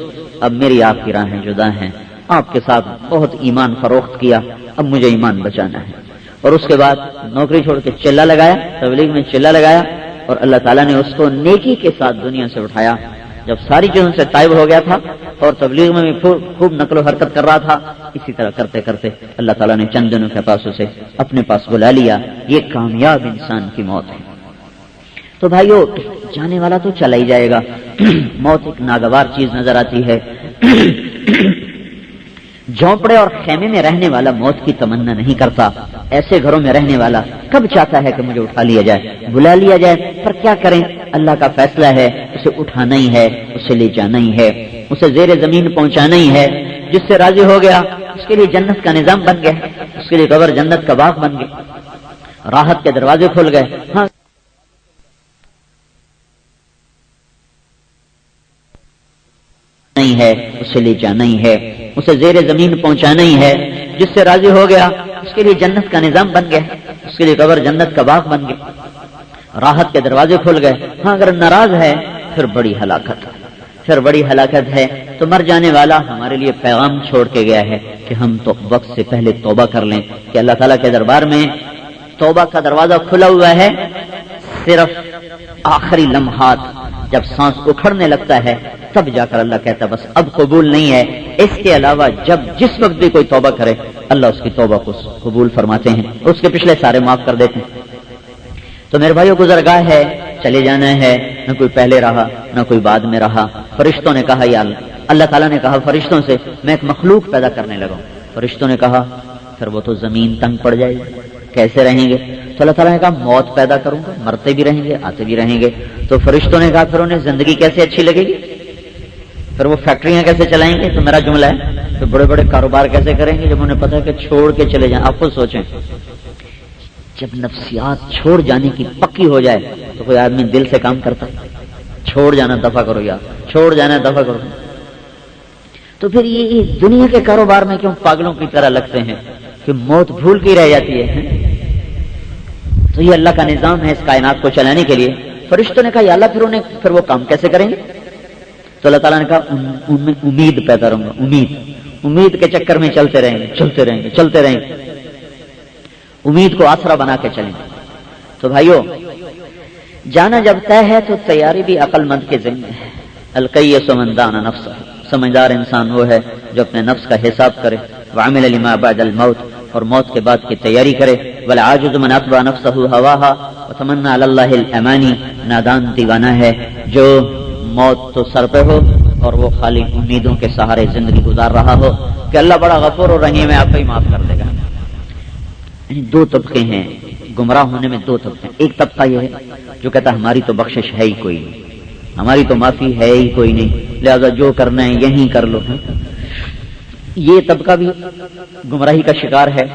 اب میری آپ کی راہیں جدا ہیں، آپ کے ساتھ بہت ایمان فروخت کیا، اب مجھے ایمان بچانا ہے۔ اور اس کے بعد نوکری چھوڑ کے چلہ لگایا، تبلیغ میں چلہ لگایا، اور اللہ تعالیٰ نے اس کو نیکی کے ساتھ دنیا سے اٹھایا۔ جب ساری چیزوں سے طائب ہو گیا تھا اور تبلیغ میں بھی خوب نقل و حرکت کر رہا تھا، اسی طرح کرتے کرتے اللہ تعالیٰ نے چند دنوں کے پاس اسے اپنے پاس بلا لیا۔ یہ کامیاب انسان کی موت ہے۔ تو بھائیو جانے والا تو چلا ہی جائے گا، موت ایک ناگوار چیز نظر آتی ہے۔ جھونپڑے اور خیمے میں رہنے والا موت کی تمنا نہیں کرتا، ایسے گھروں میں رہنے والا کب چاہتا ہے کہ مجھے اٹھا لیا جائے، بلا لیا جائے، پر کیا کریں اللہ کا فیصلہ ہے، اسے اٹھانا ہی ہے، اسے لے جانا ہی ہے، اسے زیر زمین پہنچانا ہی ہے۔ جس سے راضی ہو گیا اس کے لیے جنت کا نظام بن گیا، اس کے لیے قبر جنت کا باغ بن گیا، راحت کے دروازے کھل گئے۔ ہاں نہیں ہے اسے لے جانا ہی ہے، اسے زیر زمین پہنچانا ہی ہے. جس سے راضی ہو گیا اس کے لیے جنت کا نظام بن گیا، اس کے لیے قبر جنت کا باغ بن گیا، راحت کے دروازے کھل گئے. ہاں اگر ناراض ہے پھر بڑی ہلاکت ہے. تو مر جانے والا ہمارے لیے پیغام چھوڑ کے گیا ہے کہ ہم تو وقت سے پہلے توبہ کر لیں، کہ اللہ تعالیٰ کے دربار میں توبہ کا دروازہ کھلا ہوا ہے. صرف آخری لمحات جب سانس اکھڑنے لگتا ہے تب جا کر اللہ کہتا ہے بس اب قبول نہیں ہے. اس کے علاوہ جس وقت بھی کوئی توبہ کرے اللہ اس کی توبہ کو قبول فرماتے ہیں، اس کے پچھلے سارے معاف کر دیتے ہیں. تو میرے بھائیو گزرگاہ ہے، چلے جانا ہے، نہ کوئی پہلے رہا نہ کوئی بعد میں رہا. فرشتوں نے کہا یا اللہ تعالیٰ نے کہا فرشتوں سے میں ایک مخلوق پیدا کرنے لگا. فرشتوں نے کہا پھر وہ تو زمین تنگ پڑ جائے گی، کیسے رہیں گے؟ تو اللہ تعالیٰ نے کہا موت پیدا کروں گا، مرتے بھی رہیں گے آتے بھی رہیں گے. تو فرشتوں نے کہا پھر انہیں زندگی کیسے اچھی لگے گی؟ پھر وہ فیکٹریاں کیسے چلائیں گے؟ تو میرا جملہ ہے تو بڑے بڑے کاروبار کیسے کریں گے جب انہیں پتا ہے کہ چھوڑ کے چلے جائیں؟ آپ خود سوچیں، جب نفسیات چھوڑ جانے کی پکی ہو جائے تو کوئی آدمی دل سے کام کرتا؟ چھوڑ جانا دفع کرو یار، چھوڑ جانا دفع کرو. تو پھر یہ دنیا کے کاروبار میں کیوں پاگلوں کی طرح لگتے ہیں کہ موت بھول کے رہ جاتی ہے؟ تو یہ اللہ کا نظام ہے اس کائنات کو چلانے کے لیے. فرشتوں نے کہا یا اللہ پھر وہ کام کیسے کریں گے؟ تو اللہ تعالیٰ نے کہا ان میں امید پیدا کروں گا. امید کے چکر میں چلتے رہیں گے، امید کو آسرا بنا کے چلیں. تو بھائیو جانا جب طے ہے تو تیاری بھی عقل مند کے ذمہ ہے. القیس من دان نفسہ، سمجھدار انسان وہ ہے جو اپنے نفس کا حساب کرے. وعمل لما بعد الموت، اور موت کے بعد کی تیاری کرے. والعاجز من اتبع نفسہ ہواہا وتمنى علی اللہ الامانی، نادان دیوانہ ہے جو موت تو سر پہ ہو اور وہ خالی امیدوں کے سہارے زندگی گزار رہا ہو کہ اللہ بڑا غفور اور رحیم ہے، آپ کو ہی معاف کر دے گا. یعنی دو طبقے ہیں گمراہ ہونے میں، دو طبقے. ایک طبقہ یہ ہے جو کہتا ہے ہماری تو بخشش ہے ہی کوئی نہیں، ہماری تو معافی ہے ہی کوئی نہیں، لہذا جو کرنا ہے یہیں کر لو. یہ طبقہ بھی گمراہی کا شکار ہے.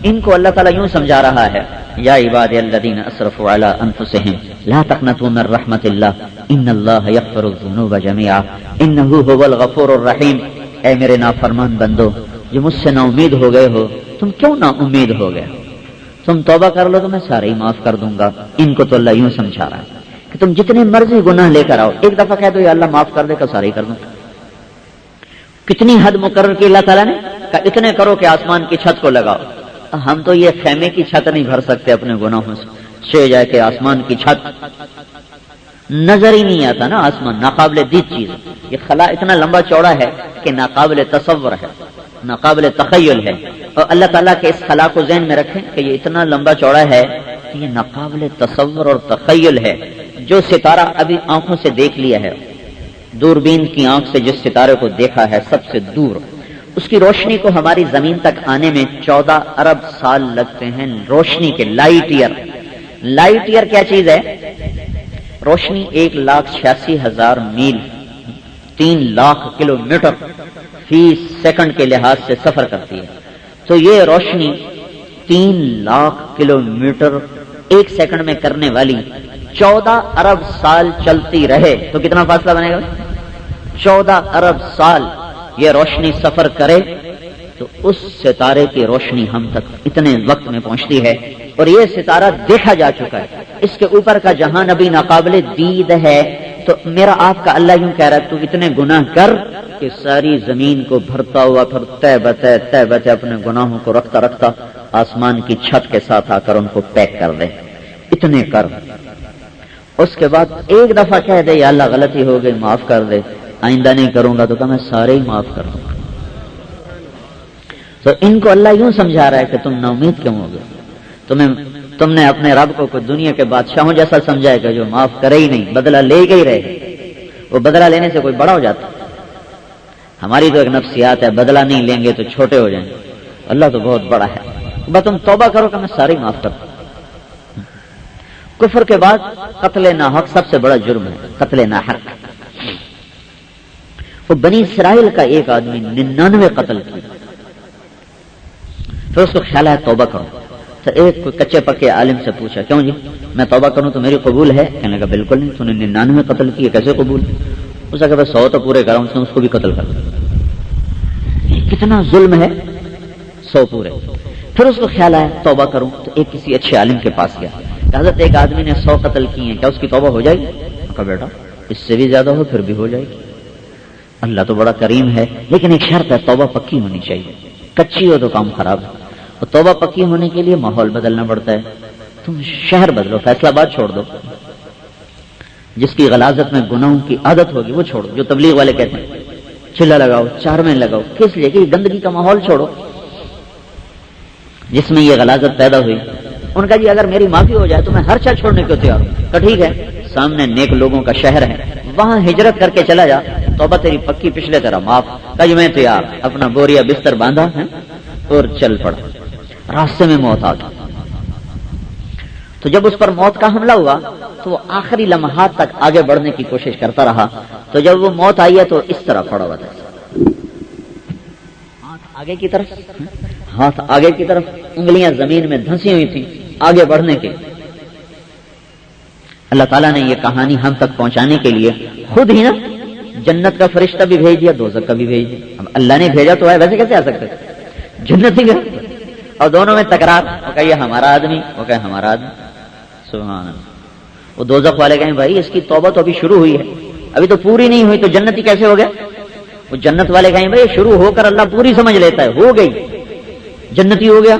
ان کو اللہ تعالیٰ یوں سمجھا رہا ہے یا عبادی الذین اسرفوا علی انفسہم لا تقنطوا من رحمت اللہ ان اللہ یغفر الذنوب جميعا انہ هو الغفور الرحیم. اے میرے نافرمان بندو جو مجھ سے نا امید ہو گئے ہو، تم کیوں نا امید ہو گئے؟ تم توبہ کر لو تو میں سارے ہی معاف کر دوں گا. ان کو تو اللہ یوں سمجھا رہا ہے کہ تم جتنے مرضی گناہ لے کر آؤ، ایک دفعہ کہہ دو یا اللہ معاف کر دے گا، سارے ہی کر دوں. کتنی حد مقرر کی اللہ تعالیٰ نے؟ کہ اتنے کرو کہ آسمان کی چھت کو لگاؤ. ہم تو یہ خیمے کی چھت نہیں بھر سکتے اپنے گناہوں سے جائے کہ آسمان کی چھت نظر ہی نہیں آتا نا. آسمان ناقابل دید چیز، یہ خلا اتنا لمبا چوڑا ہے کہ ناقابل تصور ہے، ناقابل تخیل ہے. اور اللہ تعالیٰ کے اس خلا کو ذہن میں رکھیں کہ یہ اتنا لمبا چوڑا ہے کہ یہ ناقابل تصور اور تخیل ہے. جو ستارہ ابھی آنکھوں سے دیکھ لیا ہے، دوربین کی آنکھ سے جس ستارے کو دیکھا ہے سب سے دور، اس کی روشنی کو ہماری زمین تک آنے میں 14 ارب سال لگتے ہیں. روشنی کے لائٹ ایئر کیا چیز ہے؟ روشنی 1,86,000 میل 3 لاکھ کلومیٹر فی سیکنڈ کے لحاظ سے سفر کرتی ہے. تو یہ روشنی 3 لاکھ کلومیٹر ایک سیکنڈ میں کرنے والی 14 ارب سال چلتی رہے تو کتنا فاصلہ بنے گا؟ 14 ارب سال یہ روشنی سفر کرے تو اس ستارے کی روشنی ہم تک اتنے وقت میں پہنچتی ہے. اور یہ ستارہ دیکھا جا چکا ہے، اس کے اوپر کا جہان ابھی ناقابل دید ہے. تو میرا آپ کا اللہ یوں کہہ رہا ہے تو اتنے گناہ کر کہ ساری زمین کو بھرتا ہوا پھر تہ بتہ اپنے گناہوں کو رکھتا رکھتا آسمان کی چھت کے ساتھ آ کر ان کو پیک کر دے. اتنے کر، اس کے بعد ایک دفعہ کہہ دے یا اللہ غلطی ہو گئی معاف کر دے، آئندہ نہیں کروں گا. تو کہ میں سارے ہی معاف کر دوں گا. تو ان کو اللہ یوں سمجھا رہا ہے کہ تم نا امید کیوں ہو گئے؟ تم نے اپنے رب کو کوئی دنیا کے بادشاہوں جیسا سمجھا ہے کہ جو معاف کرے ہی نہیں، بدلہ لے گئی رہے. وہ بدلہ لینے سے کوئی بڑا ہو جاتا. ہماری تو ایک نفسیات ہے، بدلہ نہیں لیں گے تو چھوٹے ہو جائیں گے. اللہ تو بہت بڑا ہے، بس تم توبہ کرو کہ میں سارے ہی معاف کرتا ہوں. کفر کے بعد قتل ناحق سب سے بڑا جرم ہے، قتل ناحق. وہ بنی اسرائیل کا ایک آدمی 99 قتل کی، پھر اس کو خیال ہے توبہ کرو. تو ایک کوئی کچے پکے عالم سے پوچھا کیوں جی میں توبہ کروں تو میری قبول ہے؟ کہنے لگا بالکل نہیں، تو نے 99 قتل کیے کیسے قبول؟ اسے کہ 100 تو پورے کرا، اس نے اس کو بھی قتل کر دیا. کتنا ظلم ہے، 100 پورے. پھر اس کو خیال آیا توبہ کروں، تو ایک کسی اچھے عالم کے پاس گیا. حضرت ایک آدمی نے 100 قتل کیے ہیں، کیا اس کی توبہ ہو جائے گی؟ کہا بیٹا اس سے بھی زیادہ ہو پھر بھی ہو جائے گی. اللہ تو بڑا کریم ہے، لیکن ایک شرط ہے، توبہ پکی ہونی چاہیے. کچی ہو تو کام خراب ہے. اور توبہ پکی ہونے کے لیے ماحول بدلنا پڑتا ہے. تم شہر بدلو، فیصلہ آباد چھوڑ دو. جس کی غلاظت میں گناہوں کی عادت ہوگی وہ چھوڑو. جو تبلیغ والے کہتے ہیں چلا لگاؤ، چار میں لگاؤ، کس لیے کہ گندگی کا ماحول چھوڑو جس میں یہ غلاظت پیدا ہوئی. ان کا جی اگر میری معافی ہو جائے تو میں ہر چیز چھوڑنے کو تیار ہوں. تو ٹھیک ہے، سامنے نیک لوگوں کا شہر ہے، وہاں ہجرت کر کے چلا جا، توبہ تیری پکی، پچھلے تیرا معاف. کہا جی میں تیار. اپنا بوریا بستر باندھا ہے اور چل پڑا. راستے میں موت آ گئی. تو جب اس پر موت کا حملہ ہوا تو وہ آخری لمحات تک آگے بڑھنے کی کوشش کرتا رہا. تو جب وہ موت آئی ہے تو اس طرح پڑا ہوا تھا، ہاتھ آگے کی طرف، ہاتھ آگے کی طرف، انگلیاں زمین میں دھنسی ہوئی تھی آگے بڑھنے کے. اللہ تعالیٰ نے یہ کہانی ہم تک پہنچانے کے لیے خود ہی نا جنت کا فرشتہ بھی بھیج دیا، دوزخ کا بھی بھیج دیا. اب اللہ نے بھیجا تو ہے، ویسے کیسے آ سکتے؟ جنت ہی گیا. اور دونوں میں تکرار، وہ کہا یہ ہمارا آدمی، وہ کہا ہمارا آدمی. سبحان اللہ. وہ دوزخ والے کہیں بھائی اس کی توبہ تو ابھی شروع ہوئی ہے، ابھی تو پوری نہیں ہوئی، تو جنتی کیسے ہو گیا؟ وہ جنت والے کہیں بھائی شروع ہو کر اللہ پوری سمجھ لیتا ہے، ہو گئی جنتی ہو گیا.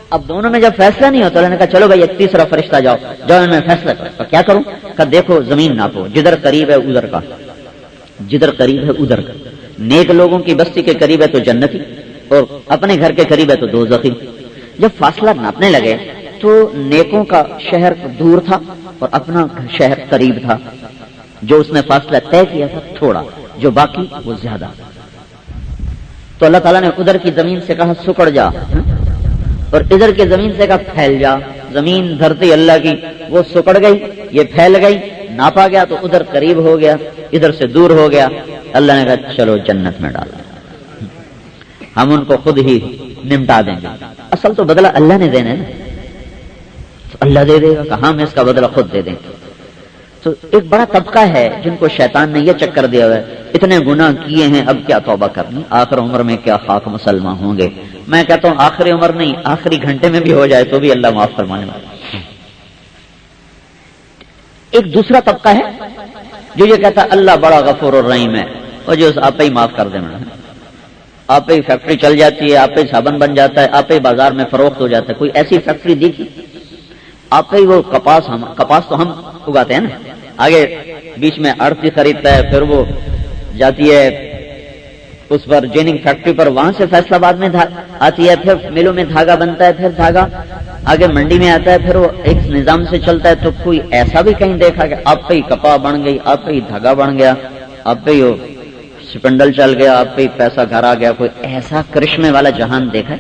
اب دونوں میں جب فیصلہ نہیں ہوتا، اللہ نے کہا چلو بھائی ایک تیسرا فرشتہ جاؤ ان میں فیصلہ کرو. کیا کروں؟ کہا دیکھو زمین ناپو، جدھر قریب ہے ادھر کا، جدھر قریب ہے ادھر کا. نیک لوگوں کی بستی کے قریب ہے تو جنتی، اور اپنے گھر کے قریب ہے تو دوزخی. جب فاصلہ ناپنے لگے تو نیکوں کا شہر دور تھا اور اپنا شہر قریب تھا. جو اس نے فاصلہ طے کیا تھا تھوڑا، جو باقی وہ زیادہ. تو اللہ تعالیٰ نے ادھر کی زمین سے کہا سکڑ جا، اور ادھر کی زمین سے کہا پھیل جا. زمین دھرتی اللہ کی، وہ سکڑ گئی، یہ پھیل گئی. ناپا گیا تو ادھر قریب ہو گیا، ادھر سے دور ہو گیا. اللہ نے کہا چلو جنت میں ڈال، ہم ان کو خود ہی نمٹا دیں گے. اصل تو بدلہ اللہ نے دینا ہے نا، تو اللہ دے دے گا. کہاں ہم اس کا بدلہ خود دے دیں. تو ایک بڑا طبقہ ہے جن کو شیطان نے یہ چکر دیا ہوا ہے، اتنے گناہ کیے ہیں اب کیا توبہ کرنی، آخر عمر میں کیا خاک مسلمان ہوں گے. میں کہتا ہوں آخری عمر نہیں، آخری گھنٹے میں بھی ہو جائے تو بھی اللہ معاف فرمانے والا. ایک دوسرا طبقہ ہے جو یہ کہتا اللہ بڑا غفور الرحیم ہے، اور جو آپ ہی معاف کر دیں، آپ ہی فیکٹری چل جاتی ہے، آپ ہی صابن بن جاتا ہے، آپ ہی بازار میں فروخت ہو جاتا ہے. کوئی ایسی فیکٹری دیکھی؟ آپ ہی وہ کپاس تو ہم اگاتے ہیں نا، آگے بیچ میں آڑتی خریدتا ہے، پھر وہ جاتی ہے اس پر جیننگ فیکٹری پر، وہاں سے فیصلہ آباد میں آتی ہے، پھر ملوں میں دھاگا بنتا ہے، پھر دھاگا آگے منڈی میں آتا ہے، پھر وہ ایک نظام سے چلتا ہے. تو کوئی ایسا بھی کہیں دیکھا کہ آپ پہ ہی کپا بن گئی، آپ پہ ہی دھاگا بن گیا، آپ پہ ہی سپنڈل چل گیا، آپ پہ ہی پیسہ گھر آ گیا؟ کوئی ایسا کرشمے والا جہان دیکھا؟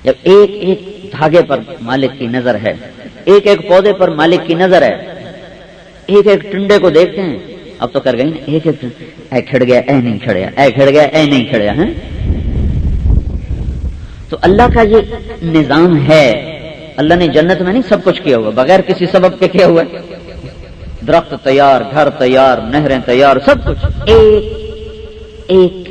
جب ایک ایک دھاگے پر مالک کی نظر ہے، ایک ایک پودے پر مالک کی نظر ہے، ایک ایک ٹنڈے کو دیکھتے ہیں. اب تو کر گئی نا، ایک ایک اے کھڑ گیا، اے نہیں کھڑیا، اے کھڑ گیا، اے نہیں کھڑیا ہے. تو اللہ کا یہ نظام ہے. اللہ نے جنت میں نہیں سب کچھ کیا ہوا، بغیر کسی سبب کے کیا ہوا ہے. درخت تیار، گھر تیار، نہریں تیار، سب کچھ. ایک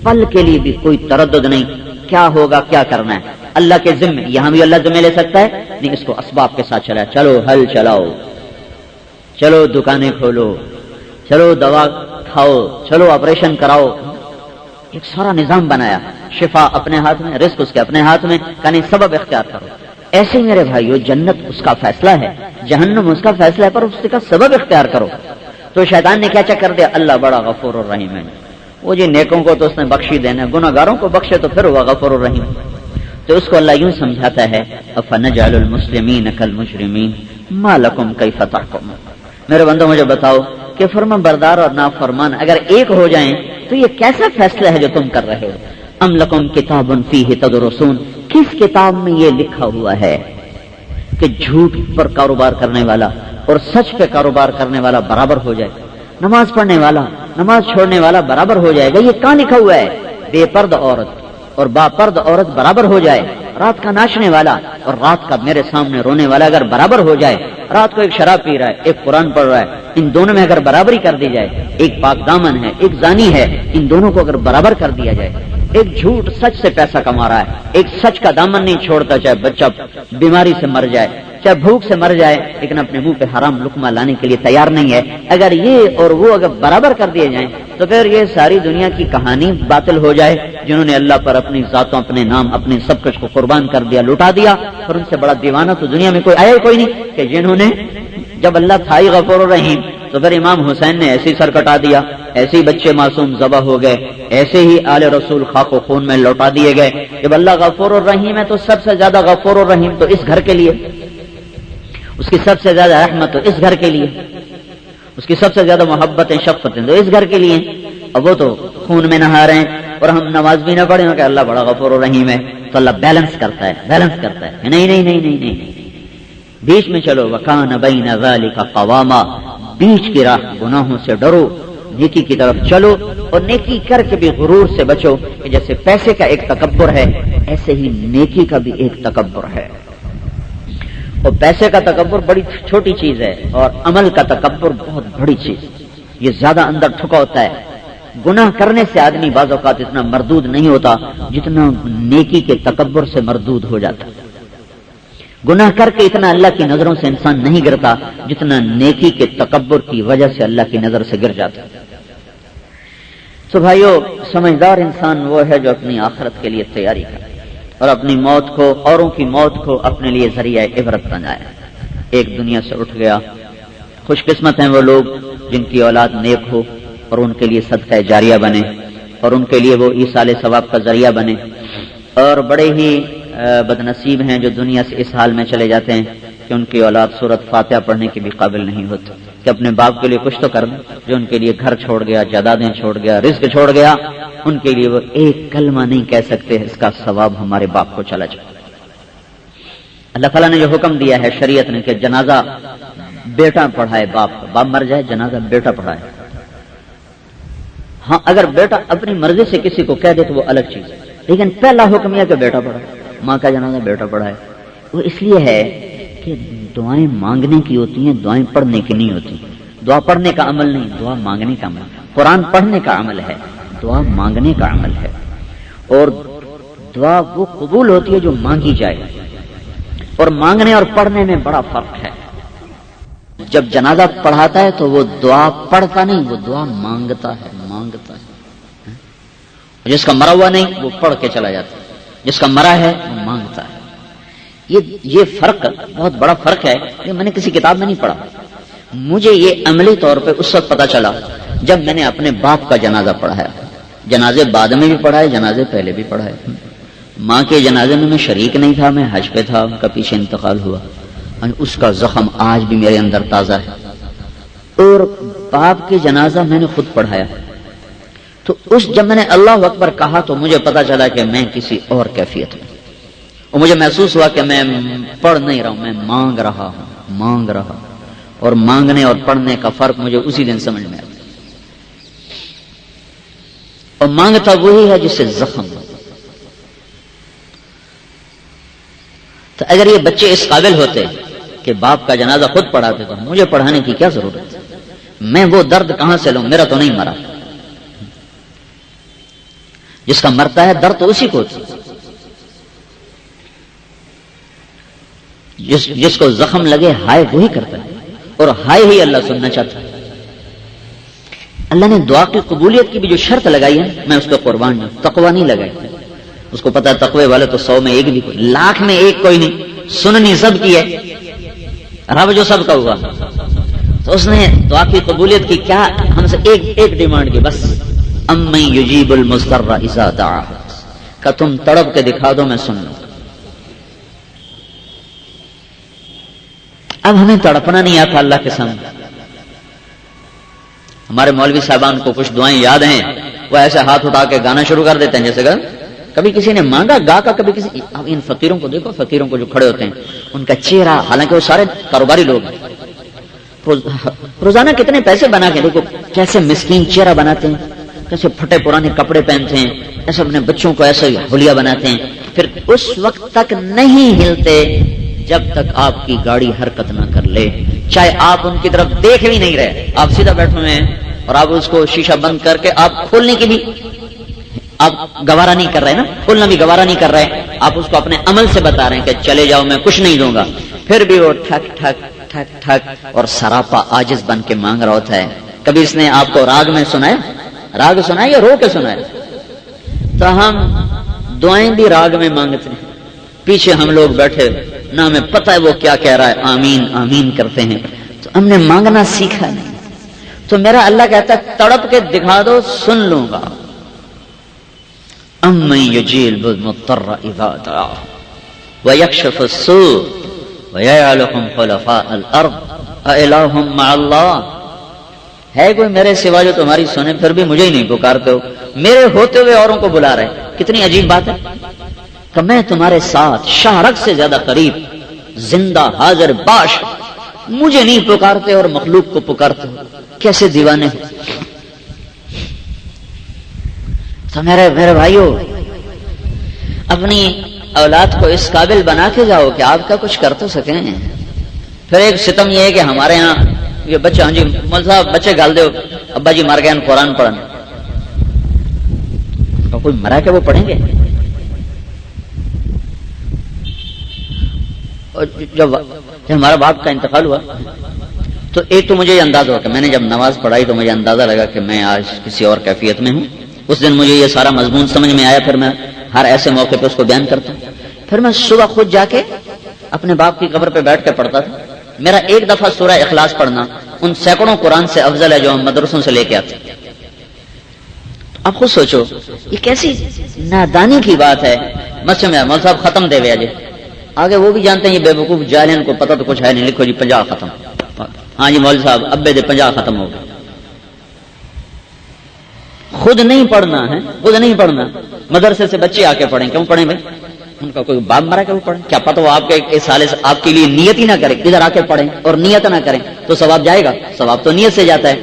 پل کے لیے بھی کوئی تردد نہیں، کیا ہوگا، کیا کرنا ہے اللہ کے ذمہ. یہاں بھی اللہ ذمہ لے سکتا ہے، نہیں اس کو اسباب کے ساتھ چلا. چلو ہل چلاؤ، چلو دکانیں کھولو، چلو دوا کھاؤ، چلو آپریشن کراؤ. ایک سارا نظام بنایا. شفا اپنے ہاتھ میں، رزق اس کے اپنے ہاتھ میں، کہیں سبب اختیار کرو. ایسے میرے بھائیو جنت اس کا فیصلہ ہے، جہنم اس کا فیصلہ ہے، پر اس کا سبب اختیار کرو. تو شیطان نے کیا چکر دیا؟ اللہ بڑا غفور الرحیم ہے. وہ جی نیکوں کو تو اس نے بخشی دینا، گناہ گاروں کو بخشے تو پھر ہوا غفور الرحیم. تو اس کو اللہ یوں سمجھاتا ہے افنجعل المسلمین کالمجرمین ما لکم کیف تحکمون. میرے بندو مجھے بتاؤ کہ فرما بردار اور نافرمان اگر ایک ہو جائیں تو یہ کیسا فیصلہ ہے جو تم کر رہے ہو؟ ام لکم کتاب فیہ تدرسون، کس کتاب میں یہ لکھا ہوا ہے کہ جھوٹ پر کاروبار کرنے والا اور سچ پہ کاروبار کرنے والا برابر ہو جائے، نماز پڑھنے والا نماز چھوڑنے والا برابر ہو جائے گا؟ یہ کہاں لکھا ہوا ہے؟ بے پرد عورت اور با پرد عورت برابر ہو جائے، رات کا ناچنے والا اور رات کا میرے سامنے رونے والا اگر برابر ہو جائے، رات کو ایک شراب پی رہا ہے، ایک قرآن پڑھ رہا ہے، ان دونوں میں اگر برابری کر دی جائے، ایک پاک دامن ہے ایک زانی ہے، ان دونوں کو اگر برابر کر دیا جائے، ایک جھوٹ سچ سے پیسہ کما رہا ہے، ایک سچ کا دامن نہیں چھوڑتا، چاہے بچہ بیماری سے مر جائے، چاہے بھوک سے مر جائے، لیکن اپنے منہ پہ حرام لقمہ لانے کے لیے تیار نہیں ہے، اگر یہ اور وہ اگر برابر کر دیے جائیں تو پھر یہ ساری دنیا کی کہانی باطل ہو جائے، جنہوں نے اللہ پر اپنی ذاتوں، اپنے نام، اپنے سب کچھ کو قربان کر دیا، لٹا دیا، اور ان سے بڑا دیوانہ تو دنیا میں کوئی آیا ہی کوئی نہیں کہ جنہوں نے، جب اللہ تھا ہی غفور الرحیم تو پھر امام حسین نے ایسے ہی سر کٹا دیا، ایسے ہی بچے معصوم ذبح ہو گئے، ایسے ہی آل رسول خاک و خون میں لوٹا دیے گئے۔ جب اللہ غفور الرحیم ہے تو سب سے زیادہ غفور الرحیم تو اس گھر کے لیے، اس کی سب سے زیادہ رحمت تو اس گھر کے لیے، اس کی سب سے زیادہ محبتیں شفقتیں تو اس گھر کے لیے، اب وہ تو خون میں نہا رہے ہیں اور ہم نماز بھی نہ پڑھیں کہ اللہ بڑا غفور الرحیم ہے، تو اللہ بیلنس کرتا ہے، بیلنس کرتا ہے، نہیں نہیں نہیں نہیں نہیں، بیچ میں چلو، وَكَانَ بَيْنَ ذَلِكَ قَوَامًا، بیچ کی راہ گناہوں سے ڈرو، نیکی کی طرف چلو، اور نیکی کر کے بھی غرور سے بچو کہ جیسے پیسے کا ایک تکبر ہے ایسے ہی نیکی کا بھی ایک تکبر ہے، اور پیسے کا تکبر بڑی چھوٹی چیز ہے اور عمل کا تکبر بہت بڑی چیز، یہ زیادہ اندر ٹھکا ہوتا ہے۔ گناہ کرنے سے آدمی بعض اوقات اتنا مردود نہیں ہوتا جتنا نیکی کے تکبر سے مردود ہو جاتا، گناہ کر کے اتنا اللہ کی نظروں سے انسان نہیں گرتا جتنا نیکی کے تکبر کی وجہ سے اللہ کی نظر سے گر جاتا۔ تو بھائیو، سمجھدار انسان وہ ہے جو اپنی آخرت کے لیے تیاری کرے اور اپنی موت کو، اوروں کی موت کو اپنے لیے ذریعہ عبرت بنائے۔ ایک دنیا سے اٹھ گیا، خوش قسمت ہیں وہ لوگ جن کی اولاد نیک ہو اور ان کے لیے صدقہ جاریہ بنے اور ان کے لیے وہ ایصال ثواب کا ذریعہ بنے، اور بڑے ہی بد نصیب ہیں جو دنیا سے اس حال میں چلے جاتے ہیں کہ ان کی اولاد سورۃ فاتحہ پڑھنے کی بھی قابل نہیں ہوتی کہ اپنے باپ کے لیے کچھ تو کر دیں، جو ان کے لیے گھر چھوڑ گیا، جائیدادیں چھوڑ گیا، رزق چھوڑ گیا، ان کے لیے وہ ایک کلمہ نہیں کہہ سکتے اس کا ثواب ہمارے باپ کو چلا جائے۔ اللہ تعالیٰ نے جو حکم دیا ہے شریعت نے کہ جنازہ بیٹا پڑھائے، باپ مر جائے جنازہ بیٹا پڑھائے۔ ہاں اگر بیٹا اپنی مرضی سے کسی کو کہہ دے تو وہ الگ چیز ہے، لیکن پہلا حکم یہ کہ بیٹا پڑھائے، ماں کا جنازہ بیٹا پڑھائے۔ وہ اس لیے ہے کہ دعائیں مانگنے کی ہوتی ہیں، دعائیں پڑھنے کی نہیں ہوتی۔ دعا پڑھنے کا عمل نہیں، دعا مانگنے کا عمل، قرآن پڑھنے کا عمل ہے، دعا مانگنے کا عمل ہے، اور دعا وہ قبول ہوتی ہے جو مانگی جائے، اور مانگنے اور پڑھنے میں بڑا فرق ہے۔ جب جنازہ پڑھاتا ہے تو وہ دعا پڑھتا نہیں، وہ دعا مانگتا ہے، مانگتا ہے۔ جس کا مرا ہوا نہیں وہ پڑھ کے چلا جاتا ہے، جس کا مرا ہے وہ مانگتا ہے۔ یہ فرق بہت بڑا فرق ہے، یہ میں نے کسی کتاب میں نہیں پڑھا، مجھے یہ عملی طور پہ اس وقت پتا چلا جب میں نے اپنے باپ کا جنازہ پڑھایا۔ جنازے بعد میں بھی پڑھائے، جنازے پہلے بھی پڑھائے۔ ماں کے جنازے میں شریک نہیں تھا، میں حج پہ تھا، ان کا پیچھے انتقال ہوا، اس کا زخم آج بھی میرے اندر تازہ ہے۔ اور باپ کے جنازہ میں نے خود پڑھایا، تو جب میں نے اللہ اکبر کہا تو مجھے پتا چلا کہ میں کسی اور کیفیت میں، اور مجھے محسوس ہوا کہ میں پڑھ نہیں رہا ہوں، میں مانگ رہا ہوں، مانگ رہا ہوں۔ اور مانگنے اور پڑھنے کا فرق مجھے اسی دن سمجھ میں آیا۔ اور مانگتا وہی ہے جس سے زخم ہو۔ تو اگر یہ بچے اس قابل ہوتے کہ باپ کا جنازہ خود پڑھاتے تو مجھے پڑھانے کی کیا ضرورت ہے؟ میں وہ درد کہاں سے لوں؟ میرا تو نہیں مرا، جس کا مرتا ہے درد تو اسی کو ہوتی، جس کو زخم لگے ہائے وہی کرتا ہے، اور ہائے ہی اللہ سننا چاہتا ہے۔ اللہ نے دعا کی قبولیت کی بھی جو شرط لگائی ہے میں اس پہ قربان ہوں، تقوی نہیں لگائی۔ اس کو پتا ہے تقوی والے تو 100 میں ایک بھی کوئی، لاکھ میں ایک کوئی نہیں، سننی سب کی ہے، رب جو سب کا ہوا۔ تو اس نے دعا کی قبولیت کی کیا ہم سے ایک ڈیمانڈ کی، بس امن یجیب المضطر اذا دعا، کہ تم تڑپ کے دکھا دو میں سن لوں۔ اب ہمیں تڑپنا نہیں آتا اللہ کے سامنے۔ ہمارے مولوی صاحبان کو کچھ دعائیں یاد ہیں، وہ ایسے ہاتھ اٹھا کے گانا شروع کر دیتے ہیں جیسے کہ کبھی کسی نے مانگا گا کا، کبھی کسی۔ اب ان فقیروں کو دیکھو، فقیروں کو جو کھڑے ہوتے ہیں ان کا چہرہ، حالانکہ وہ سارے کاروباری لوگ ہیں، روزانہ کتنے پیسے بنا کے دیکھو کیسے مسکین چہرہ بناتے ہیں، کیسے پھٹے پرانے کپڑے پہنتے ہیں، ایسے اپنے بچوں کو ایسے حلیہ بناتے ہیں، پھر اس وقت تک نہیں ہلتے جب تک آپ کی گاڑی حرکت نہ کر لے، چاہے آپ ان کی طرف دیکھ بھی نہیں رہے، آپ سیدھا بیٹھے ہوئے ہیں اور آپ اس کو شیشہ بند کر کے آپ کھولنے کی بھی آپ گوارا نہیں کر رہے نا، کھولنا بھی گوارا نہیں کر رہے، آپ اس کو اپنے عمل سے بتا رہے ہیں کہ چلے جاؤ میں کچھ نہیں دوں گا، پھر بھی وہ ٹھک ٹھک ٹھک ٹھک اور سراپا عاجز بن کے مانگ رہا ہوتا ہے۔ کبھی اس نے آپ کو راگ میں سنایا، راگ سنایا یا رو کے سنایا؟ تو ہم دعائیں بھی راگ میں مانگتے ہیں، پیچھے ہم لوگ بیٹھے نہ ہمیں پتہ ہے وہ کیا کہہ رہا ہے، آمین آمین کرتے ہیں، تو ہم نے مانگنا سیکھا نہیں۔ تو میرا اللہ کہتا ہے تڑپ کے دکھا دو، سن لوں گا۔ امن یجیب المضطر اذا دعا ویکشف السوء ویجعلکم خلفاء الارض االہ مع اللہ، ہے کوئی میرے سوا جو تمہاری سنے پھر بھی مجھے ہی نہیں پکارتے ہو، میرے ہوتے ہوئے اوروں کو بلا رہے۔ کتنی عجیب بات ہے کہ میں تمہارے ساتھ شہرک سے زیادہ قریب، زندہ حاضر باش، مجھے نہیں پکارتے اور مخلوق کو پکارتے ہو، کیسے دیوانے ہو۔ تو میرے بھائیو، اپنی اولاد کو اس قابل بنا کے جاؤ کہ آپ کا کچھ کر تو سکیں۔ پھر ایک ستم یہ ہے کہ ہمارے ہاں یہ بچہ، ہاں جی مول صاحب بچے گال دو، ابا جی مر گئے قرآن پڑھن، کوئی مرا کہ وہ پڑھیں گے؟ جب ہمارا باپ کا انتقال ہوا تو ایک تو مجھے یہ اندازہ ہوا کہ میں نے جب نماز پڑھائی تو مجھے اندازہ لگا کہ میں آج کسی اور کیفیت میں ہوں۔ اس دن مجھے یہ سارا مضمون سمجھ میں آیا، پھر میں ہر ایسے موقع پہ اس کو بیان کرتا ہوں۔ پھر میں صبح خود جا کے اپنے باپ کی قبر پہ بیٹھ کے پڑھتا تھا۔ میرا ایک دفعہ سورہ اخلاص پڑھنا ان سینکڑوں قرآن سے افضل ہے جو ہم مدرسوں سے لے کے آتے ہیں۔ اب خود سوچو یہ کیسی نادانی کی بات ہے۔ مسجد میں مول صاحب ختم دے گیا جی، آگے وہ بھی جانتے ہیں یہ بے وقوف جاہل ہیں، کو پتہ تو کچھ ہے نہیں، لکھو جی 50 ختم۔ ہاں جی مول صاحب ابے دے 50 ختم ہو گئے۔ خود نہیں پڑھنا ہے، خود نہیں پڑھنا، مدرسے سے بچے آ کے پڑھیں، کیوں پڑھیں بھائی؟ ان کا کوئی باپ مرا کہ وہ پڑھیں؟ کیا پتہ وہ آپ کے اس سالے سے آپ کے لیے نیت ہی نہ کرے، ادھر آ کے پڑھیں اور نیت نہ کریں تو ثواب جائے گا؟ ثواب تو نیت سے جاتا ہے۔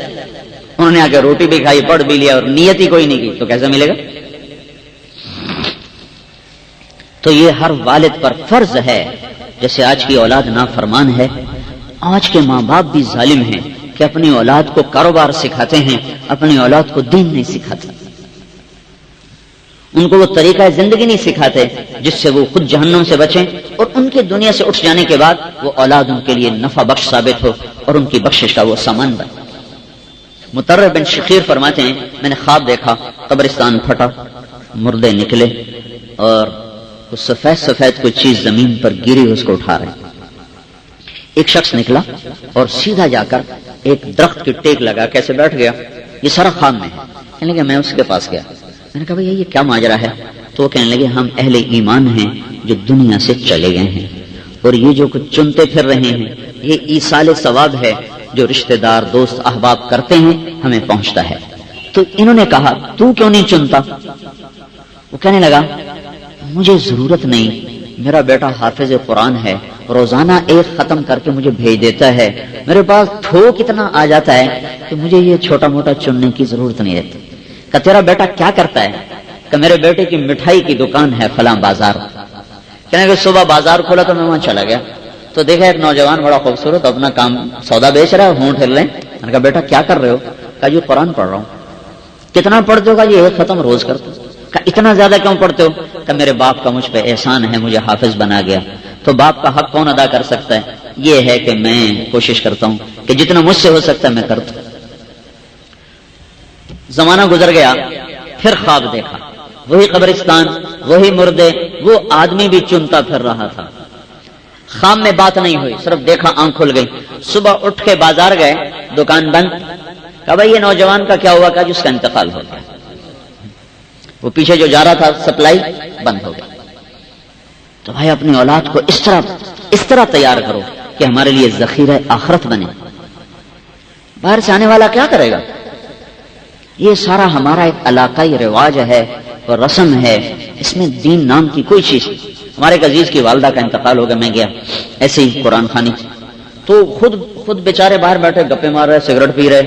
انہوں نے آ کے روٹی بھی کھائی، پڑھ بھی لیا اور نیت ہی کوئی نہیں کی تو کیسے ملے گا؟ تو یہ ہر والد پر فرض ہے، جیسے آج کی اولاد نافرمان ہے، آج کے ماں باپ بھی ظالم ہیں کہ اپنی اولاد کو کاروبار سکھاتے ہیں، اپنی اولاد کو دین نہیں سکھاتے، ان کو وہ طریقہ زندگی نہیں سکھاتے جس سے وہ خود جہنم سے بچیں اور ان کے دنیا سے اٹھ جانے کے بعد وہ اولاد ان کے لیے نفع بخش ثابت ہو اور ان کی بخشش کا وہ سامان بنے۔ مطرف بن شخیر فرماتے ہیں میں نے خواب دیکھا، قبرستان پھٹا، مردے نکلے اور سفید سفید کوئی چیز زمین پر گری، اس کو اٹھا رہے۔ ایک شخص نکلا اور سیدھا جا کر ایک درخت کی ٹیک لگا کیسے بیٹھ گیا۔ یہ سارا خواب میں ہے۔ کہنے لگے میں اس کے پاس گیا، میں نے کہا بھئی یہ کیا ماجرا ہے؟ تو وہ کہنے لگے ہم اہل ایمان ہیں جو دنیا سے چلے گئے ہیں اور یہ جو کچھ چنتے پھر رہے ہیں یہ ایصال ثواب ہے جو رشتہ دار دوست احباب کرتے ہیں ہمیں پہنچتا ہے۔ تو انہوں نے کہا تو کیوں نہیں چنتا؟ وہ کہنے لگا مجھے ضرورت نہیں، میرا بیٹا حافظ قرآن ہے، روزانہ ایک ختم کر کے مجھے بھیج دیتا ہے، میرے پاس تھوک اتنا آ جاتا ہے کہ مجھے یہ چھوٹا موٹا چننے کی ضرورت نہیں رہتی۔ کہ تیرا بیٹا کیا کرتا ہے؟ کہ میرے بیٹے کی مٹھائی کی دکان ہے فلاں بازار۔ کہنے کہ صبح بازار کھولا تو میں وہاں چلا گیا تو دیکھا ایک نوجوان بڑا خوبصورت اپنا کام سودا بیچ رہا ہے، ہونٹ ہل رہے ہیں۔ میں نے کہا بیٹا کیا کر رہے ہو؟ کہا جی قرآن پڑھ رہا ہوں۔ کتنا پڑھتے ہو؟ کہا جی ایک ختم روز کرتے ہو۔ کہا اتنا زیادہ کیوں پڑھتے ہو؟ کہ میرے باپ کا مجھ پہ احسان ہے، مجھے حافظ بنا گیا۔ تو باپ کا حق کون ادا کر سکتا ہے؟ یہ ہے کہ میں کوشش کرتا ہوں کہ جتنا مجھ سے ہو سکتا ہے میں کرتا ہوں۔ زمانہ گزر گیا، پھر خواب دیکھا، وہی قبرستان، وہی مردے، وہ آدمی بھی چنتا پھر رہا تھا۔ خواب میں بات نہیں ہوئی، صرف دیکھا، آنکھ کھل گئی۔ صبح اٹھ کے بازار گئے، دکان بند۔ کہا بھائی یہ نوجوان کا کیا ہوا؟ کہا جس کا انتقال ہو گیا، وہ پیچھے جو جا رہا تھا سپلائی بند ہو گئی۔ تو بھائی اپنی اولاد کو اس طرح تیار کرو کہ ہمارے لیے ذخیرہ آخرت بنے۔ باہر سے آنے والا کیا کرے گا؟ یہ سارا ہمارا ایک علاقائی رواج ہے اور رسم ہے، اس میں دین نام کی کوئی چیز نہیں۔ ہمارے ایک عزیز کی والدہ کا انتقال ہو گیا، میں گیا ایسے ہی قرآن خوانی، تو خود بیچارے باہر بیٹھے گپے مار رہے، سگریٹ پی رہے۔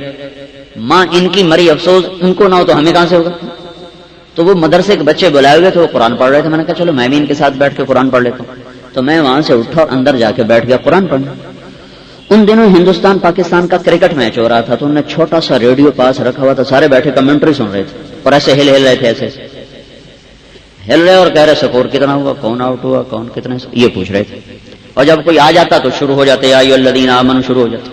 ماں ان کی مری، افسوس ان کو نہ ہو تو ہمیں کہاں سے ہوگا؟ تو وہ مدرسے کے بچے بلائے ہوئے تھے، وہ قرآن پڑھ رہے تھے۔ میں نے کہا چلو میں بھی ان کے ساتھ بیٹھ کے قرآن پڑھ لیتا ہوں۔ تو میں وہاں سے اٹھا اور اندر جا کے بیٹھ گیا قرآن پڑھنے۔ ان دنوں ہندوستان پاکستان کا کرکٹ میچ ہو رہا تھا، تو انہوں نے چھوٹا سا ریڈیو پاس رکھا ہوا تھا، سارے بیٹھے کمنٹری سن رہے تھے اور ایسے ہل رہے تھے، ایسے ہل رہے اور کہہ رہے سکور کتنا ہوا، کون آؤٹ ہوا، کون کتنے، یہ پوچھ رہے تھے. اور جب کوئی آ جاتا تو شروع ہو جاتے یا ایھا الذین آمنوا شروع ہو جاتے.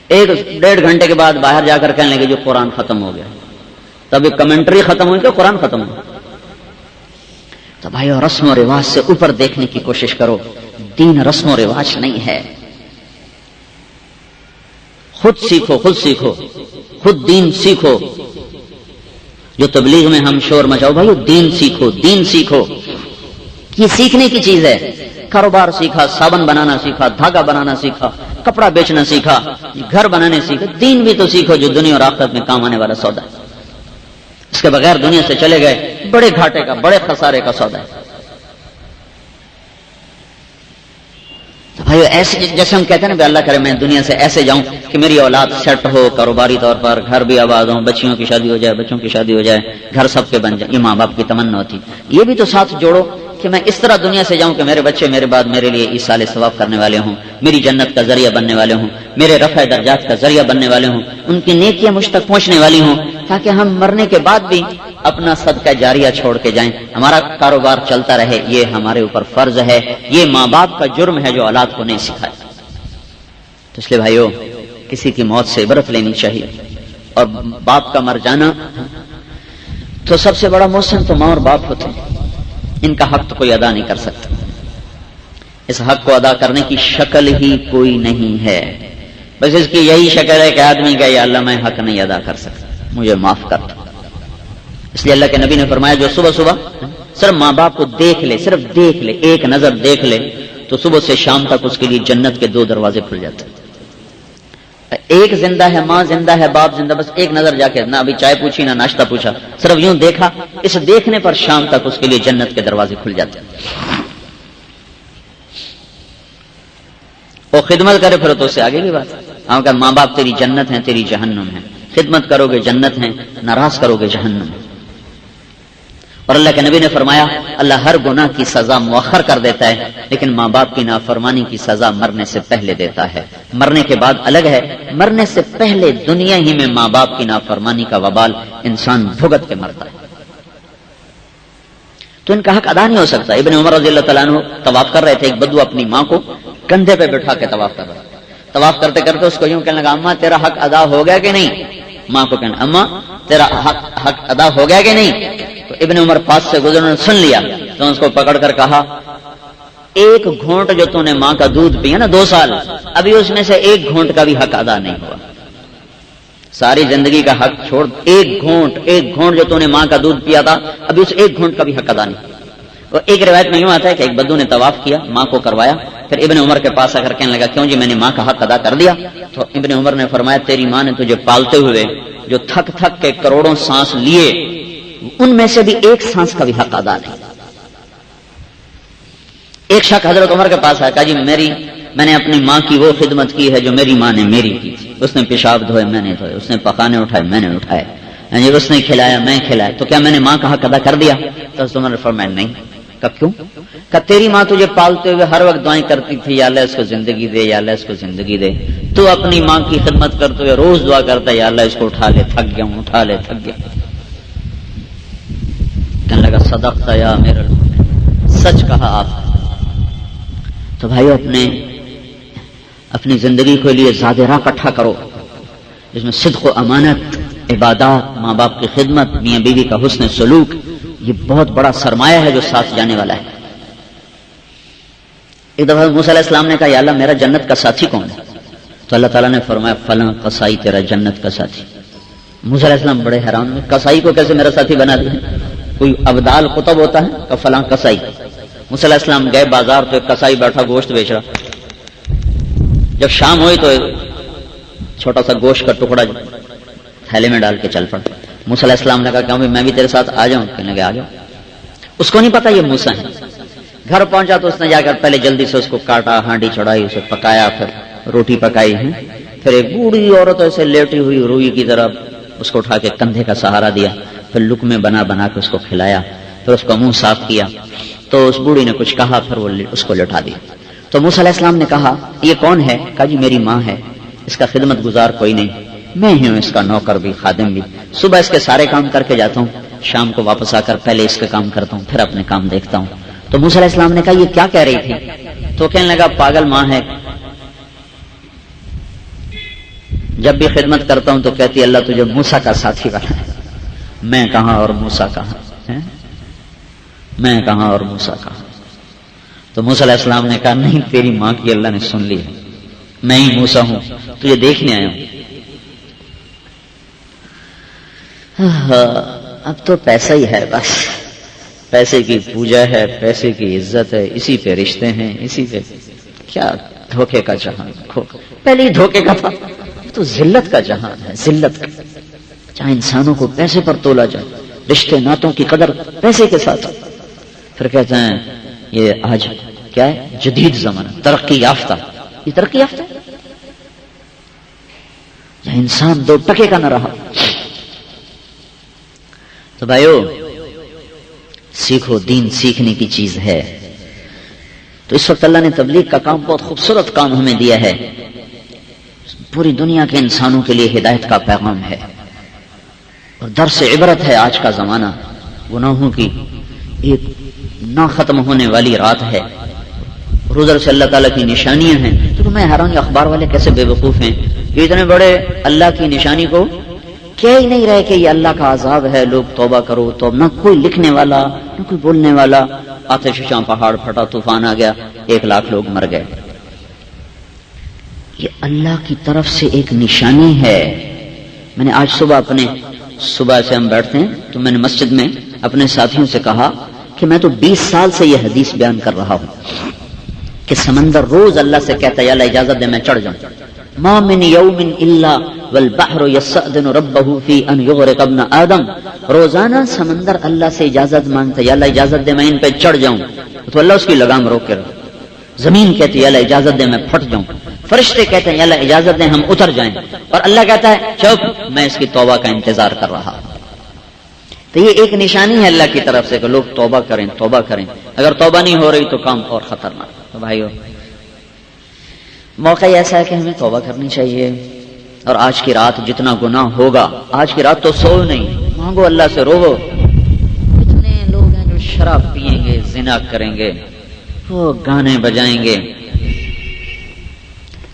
1-1.5 گھنٹے کے بعد باہر جا کر کہنے لگے جو قرآن ختم ہو گیا. تب کمنٹری ختم ہوئی کہ قرآن ختم ہو. تو بھائیو رسم و رواج سے اوپر دیکھنے کی کوشش کرو. دین رسم و رواج نہیں ہے. خود سیکھو، خود سیکھو، خود دین سیکھو. جو تبلیغ میں ہم شور مچاؤ، بھائیو دین سیکھو، دین سیکھو. یہ سیکھنے کی چیز ہے. کاروبار سیکھا، صابن بنانا سیکھا، دھاگا بنانا سیکھا، کپڑا بیچنا سیکھا، گھر بنانے سیکھا. دین بھی تو سیکھو جو دنیا اور آخرت میں کام آنے والا سودا ہے. اس کے بغیر دنیا سے چلے گئے بڑے گھاٹے کا، بڑے خسارے کا سودا ہے. تو بھائی ایسے جیسے ہم کہتے ہیں نا، اللہ کرے میں دنیا سے ایسے جاؤں کہ میری اولاد سیٹ ہو کاروباری طور پر، گھر بھی آباد ہو، بچیوں کی شادی ہو جائے، بچوں کی شادی ہو جائے، گھر سب کے بن جائے. یہ ماں باپ کی تمنا ہوتی. یہ بھی تو ساتھ جوڑو کہ میں اس طرح دنیا سے جاؤں کہ میرے بچے میرے بعد میرے لیے ایصال ثواب کرنے والے ہوں، میری جنت کا ذریعہ بننے والے ہوں، میرے رفع درجات کا ذریعہ بننے والے ہوں، ان کی نیکیاں مجھ تک پہنچنے والی ہوں، تاکہ ہم مرنے کے بعد بھی اپنا صدقہ جاریہ چھوڑ کے جائیں، ہمارا کاروبار چلتا رہے. یہ ہمارے اوپر فرض ہے. یہ ماں باپ کا جرم ہے جو اولاد کو نہیں سکھائے. تو اس لیے بھائیو کسی کی موت سے عبرت لینی چاہیے. اور باپ کا مر جانا تو سب سے بڑا محسن تو ماں اور باپ ہوتے ہیں. ان کا حق تو کوئی ادا نہیں کر سکتا. اس حق کو ادا کرنے کی شکل ہی کوئی نہیں ہے. بس اس کی یہی شکل ہے کہ آدمی کا یا اللہ میں حق نہیں ادا کر سکتا، مجھے معاف کر دو. اس لیے اللہ کے نبی نے فرمایا جو صبح صبح صرف ماں باپ کو دیکھ لے، صرف دیکھ لے، ایک نظر دیکھ لے، تو صبح سے شام تک اس کے لیے جنت کے 2 دروازے کھل جاتے ہیں. ایک زندہ ہے، ماں زندہ ہے، باپ زندہ، بس ایک نظر جا کے، نہ ابھی چائے پوچھی نہ ناشتہ پوچھا، صرف یوں دیکھا، اس دیکھنے پر شام تک اس کے لیے جنت کے دروازے کھل جاتے ہیں. وہ خدمت کرے پھر تو اس سے آگے کی بات. ہاں کہ ماں باپ تیری جنت ہیں، تیری جہنم ہے. خدمت کرو گے جنت ہے، ناراض کرو گے جہنم ہے. اور اللہ کے نبی نے فرمایا اللہ ہر گناہ کی سزا مؤخر کر دیتا ہے، لیکن ماں باپ کی نافرمانی کی سزا مرنے سے پہلے دیتا ہے. مرنے کے بعد الگ ہے، مرنے سے پہلے دنیا ہی میں ماں باپ کی نافرمانی کا وبال انسان بھگت کے مرتا ہے. تو ان کا حق ادا نہیں ہو سکتا. ابن عمر رضی اللہ تعالیٰ عنہ طواف کر رہے تھے، ایک بدو اپنی ماں کو کندھے پہ بٹھا کے طواف کر رہا. طواف کرتے کرتے اس کو یوں کہنے لگا اماں تیرا حق ادا ہو گیا کہ نہیں. ماں کو کہنا اماں تیرا حق ادا ہو گیا کہ نہیں. تو ابن عمر پاس سے گزرنے سن لیا تو اس کو پکڑ کر کہا ایک گھونٹ جو تو نے ماں کا دودھ پیا نا 2 سال، ابھی اس میں سے ایک گھونٹ کا بھی حق ادا نہیں ہوا. ساری زندگی کا حق چھوڑ، ایک گھونٹ جو تو نے ماں کا دودھ پیا تھا ابھی اس ایک گھونٹ کا بھی حق ادا نہیں. اور ایک روایت میں یوں آتا ہے کہ ایک بدو نے طواف کیا، ماں کو کروایا، پھر ابن عمر کے پاس آ کر کہنے لگا کیوں جی میں نے ماں کا حق ادا کر دیا. تو ابن عمر نے فرمایا تیری ماں نے تجھے پالتے ہوئے جو تھک تھک کے کروڑوں سانس لیے ان میں سے بھی ایک سانس کا بھی حق ادا نہیں. ایک شخص حضرت عمر کے پاس آیا، کہا جی میں نے اپنی ماں کی وہ خدمت کی ہے جو میری ماں نے میری کی تھی. اس نے پیشاب دھوئے میں نے دھوئے، اس نے پکانے اٹھائے میں نے اٹھائے، اس نے کھلایا میں کھلایا، تو کیا میں نے ماں کا حق ادا کر دیا؟ تو عمر نے فرمایا نہیں. کیوں؟ کہ تیری ماں تجھے پالتے ہوئے ہر وقت دعائیں کرتی تھی یا اللہ اس کو زندگی دے، یا اللہ اس کو زندگی دے. تو اپنی ماں کی خدمت کرتے ہوئے روز دعا کرتا ہے یا اللہ اس کو اٹھا لے، تھک گیا ہوں، اٹھا لے، تھک گیا. کہنے لگا صدقت یا امیر المؤمنین، سچ کہا آپ. تو بھائی اپنی زندگی کے لیے زاد راہ اکٹھا کرو جس میں صدق و امانت، عبادات، ماں باپ کی خدمت، میاں بیوی کا حسن سلوک، یہ بہت بڑا سرمایہ ہے جو ساتھ جانے والا ہے. ایک دفعہ موسیٰ علیہ السلام نے کہا یا اللہ میرا جنت کا ساتھی کون ہے؟ تو اللہ تعالیٰ نے فرمایا فلاں قصائی تیرا جنت کا ساتھی. موسیٰ علیہ السلام بڑے حیران ہوئے، قصائی کو کیسے میرا ساتھی بنا دیا؟ کوئی ابدال قطب ہوتا ہے کہ فلاں قصائی. موسیٰ علیہ السلام گئے بازار تو ایک قصائی بیٹھا گوشت بیچ رہا. جب شام ہوئی تو چھوٹا سا گوشت کا ٹکڑا تھیلے میں ڈال کے چل پڑا. موسیٰ علیہ السلام نے کہا کہ میں بھی تیرے ساتھ آ جاؤں؟ کہنے لگے آ جاؤ. اس کو نہیں پتا یہ موسیٰ ہے. گھر پہنچا تو اس نے جا کر پہلے جلدی سے اس کو کاٹا، ہانڈی چڑھائی، اسے پکایا، پھر روٹی پکائی ہے. پھر ایک بوڑھی عورت ایسے لیٹی ہوئی روئی کی طرح اس کو اٹھا کے کندھے کا سہارا دیا، پھر لقمے بنا بنا کے اس کو کھلایا، پھر اس کا منہ صاف کیا. تو اس بوڑھی نے کچھ کہا، پھر وہ اس کو لٹا دیا. تو موسیٰ علیہ السلام نے کہا یہ کون ہے؟ کہا جی میری ماں ہے، اس کا خدمت گزار کوئی نہیں، میں ہی ہوں اس کا نوکر بھی خادم بھی، صبح اس کے سارے کام کر کے جاتا ہوں، شام کو واپس آ کر پہلے اس کے کام کرتا ہوں، پھر اپنے کام دیکھتا ہوں۔ تو موسیٰ علیہ السلام نے کہا یہ کیا کہہ رہی تھی؟ تو کہنے لگا پاگل ماں ہے، جب بھی خدمت کرتا ہوں تو کہتی اللہ تجھے موسیٰ کا ساتھی بنا ہے، میں کہاں اور موسیٰ کہاں ہے؟ میں کہاں اور موسیٰ کہاں؟ تو موسیٰ علیہ السلام نے کہا نہیں، تیری ماں کی اللہ نے سن لی ہے، میں ہی موسیٰ ہوں، تجھے دیکھنے آیا ہوں۔ اب تو پیسہ ہی ہے، بس پیسے کی پوجا ہے، پیسے کی عزت ہے، اسی پہ رشتے ہیں، اسی پہ کیا دھوکے کا جہان، پہلے ہی دھوکے کا تھا، تو ذلت کا جہان ہے، ذلت کا، جہاں انسانوں کو پیسے پر تولا جائے، رشتے ناتوں کی قدر پیسے کے ساتھ۔ پھر کہتے ہیں یہ آج کیا ہے؟ جدید زمانہ، ترقی یافتہ، یہ ترقی یافتہ ہے جہاں انسان 2 ٹکے کا نہ رہا۔ تو بھائیو سیکھو، دین سیکھنے کی چیز ہے۔ تو اس وقت اللہ نے تبلیغ کا کام، بہت خوبصورت کام ہمیں دیا ہے، پوری دنیا کے انسانوں کے لیے ہدایت کا پیغام ہے اور درس عبرت ہے۔ آج کا زمانہ گناہوں کی ایک نہ ختم ہونے والی رات ہے اور ادھر سے اللہ تعالیٰ کی نشانیاں ہیں۔ تو میں حیران ہوں اخبار والے کیسے بے وقوف ہیں، یہ اتنے بڑے اللہ کی نشانی کو کہہ ہی نہیں رہے کہ یہ اللہ کا عذاب ہے، لوگ توبہ کرو۔ تو نہ کوئی لکھنے والا، نہ کوئی بولنے والا۔ آتش فشاں پہاڑ پھٹا، طوفان آ گیا، 1 لاکھ لوگ مر گئے۔ یہ اللہ کی طرف سے ایک نشانی ہے۔ میں نے آج صبح سے ہم بیٹھتے ہیں تو میں نے مسجد میں اپنے ساتھیوں سے کہا کہ میں تو 20 سال سے یہ حدیث بیان کر رہا ہوں کہ سمندر روز اللہ سے کہتا ہے یا اللہ اجازت دے میں چڑھ جاؤں، ما من یوم الا والبحر یستأذن ربہ فی ان یغرق ابن آدم۔ روزانہ سمندر اللہ سے اجازت مانگتا ہے یا اللہ اجازت دے میں ان پہ چڑھ جاؤں، تو اللہ اس کی لگام روک کے رکھ۔ زمین کہتی ہے یا اللہ اجازت دے میں پھٹ جاؤں، فرشتے کہتے ہیں یا اللہ اجازت دیں ہم اتر جائیں، اور اللہ کہتا ہے چپ میں اس کی توبہ کا انتظار کر رہا۔ تو یہ ایک نشانی ہے اللہ کی طرف سے کہ لوگ توبہ کریں، توبہ کریں۔ اگر توبہ نہیں ہو رہی تو کام اور خطرناک۔ تو بھائیو موقع ایسا ہے کہ ہمیں توبہ کرنی چاہیے، اور آج کی رات جتنا گناہ ہوگا، آج کی رات تو سو نہیں، مانگو اللہ سے، رو۔ اتنے لوگ ہیں جو شراب پیئیں گے، زنا کریں گے، وہ گانے بجائیں گے،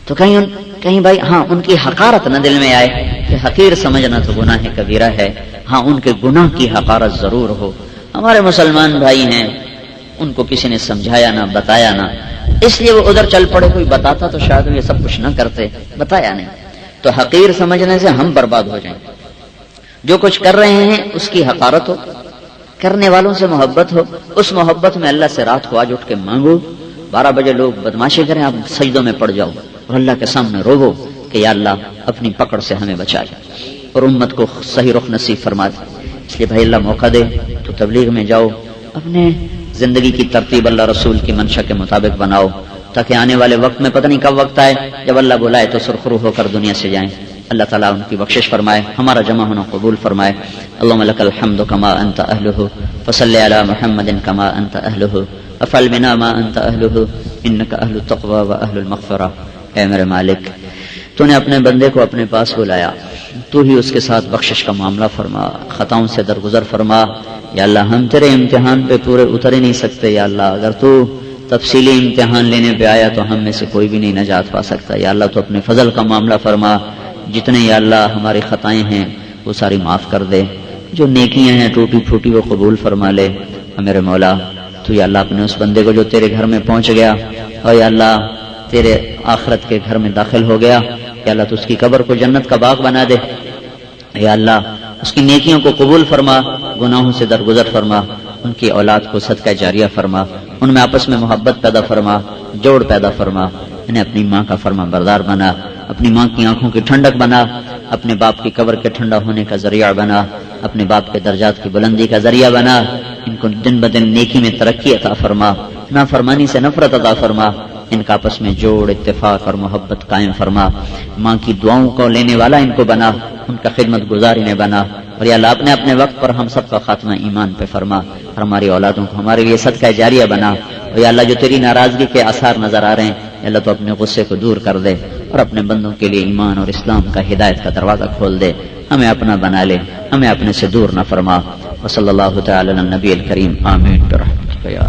تو کہیں بھائی ہاں ان کی حقارت نہ دل میں آئے کہ حقیر سمجھنا تو گناہ کبیرہ ہے، ہاں ان کے گناہ کی حقارت ضرور ہو۔ ہمارے مسلمان بھائی ہیں، ان کو کسی نے سمجھایا نہ بتایا نہ، اس لیے وہ ادھر چل پڑے۔ کوئی بتاتا تو شاید یہ سب کچھ نہ کرتے، بتایا نہیں، تو حقیر سمجھنے سے ہم برباد ہو جائیں۔ جو کچھ کر رہے ہیں اس کی حقارت ہو، کرنے والوں سے محبت ہو، اس محبت میں اللہ سے رات کو آج اٹھ کے مانگو۔ 12 بجے لوگ بدماشی کریں، آپ سجدوں میں پڑ جاؤ اور اللہ کے سامنے روو کہ یا اللہ اپنی پکڑ سے ہمیں بچا لے اور امت کو صحیح رخ نصیب فرما دے۔ اس لیے بھائی اللہ موقع دے تو تبلیغ میں جاؤ، اپنے زندگی کی ترتیب اللہ رسول کی منشا کے مطابق بناؤ، تاکہ آنے والے وقت میں پتہ نہیں کب وقت آئے جب اللہ بلائے تو سرخرو ہو کر دنیا سے جائیں۔ اللہ تعالیٰ ان کی بخشش فرمائے، ہمارا جمع ہونا قبول فرمائے۔ اللهم لك الحمد كما انت اهله فصل على محمد كما انت اهله افعل بنا ما انت اهله انك اهل التقوى واهل المغفرة۔ اے میرے مالک، تو نے اپنے بندے کو اپنے پاس بلایا، تو ہی اس کے ساتھ بخشش کا معاملہ فرما، خطاؤں سے درگزر فرما۔ یا اللہ ہم تیرے امتحان پہ پورے اتر ہی نہیں سکتے، یا اللہ اگر تو تفصیلی امتحان لینے پہ آیا تو ہم میں سے کوئی بھی نہیں نجات پا سکتا۔ یا اللہ تو اپنے فضل کا معاملہ فرما، جتنے یا اللہ ہماری خطائیں ہیں وہ ساری معاف کر دے، جو نیکیاں ہیں ٹوٹی پھوٹی وہ قبول فرما لے۔ میرے مولا تو یا اللہ اپنے اس بندے کو جو تیرے گھر میں پہنچ گیا اور یا اللہ تیرے آخرت کے گھر میں داخل ہو گیا، یا اللہ تو اس کی قبر کو جنت کا باغ بنا دے۔ یا اللہ اس کی نیکیوں کو قبول فرما، گناہوں سے درگزر فرما، ان کی اولاد کو صدقہ جاریہ فرما، ان میں آپس میں محبت پیدا فرما، جوڑ پیدا فرما، انہیں اپنی ماں کا فرما بردار بنا، اپنی ماں کی آنکھوں کی ٹھنڈک بنا، اپنے باپ کی قبر کے ٹھنڈا ہونے کا ذریعہ بنا، اپنے باپ کے درجات کی بلندی کا ذریعہ بنا، ان کو دن بدن نیکی میں ترقی عطا فرما، نافرمانی سے نفرت عطا فرما، ان کا آپس میں جوڑ، اتفاق اور محبت قائم فرما۔ ماں کی دعاؤں کو لینے والا ان کو بنا، ان کا خدمت گزار انہیں بنا، اور یا اللہ اپنے اپنے وقت پر ہم سب کا خاتمہ ایمان پہ فرما، اور ہماری اولادوں کو ہمارے لیے صدقہ جاریہ بنا، اور یا اللہ جو تیری ناراضگی کے آثار نظر آ رہے ہیں یا اللہ تو اپنے غصے کو دور کر دے اور اپنے بندوں کے لیے ایمان اور اسلام کا ہدایت کا دروازہ کھول دے، ہمیں اپنا بنا لے، ہمیں اپنے سے دور نہ فرما۔ وصلی اللہ تعالی علی النبی الکریم، آمین برحمتک یا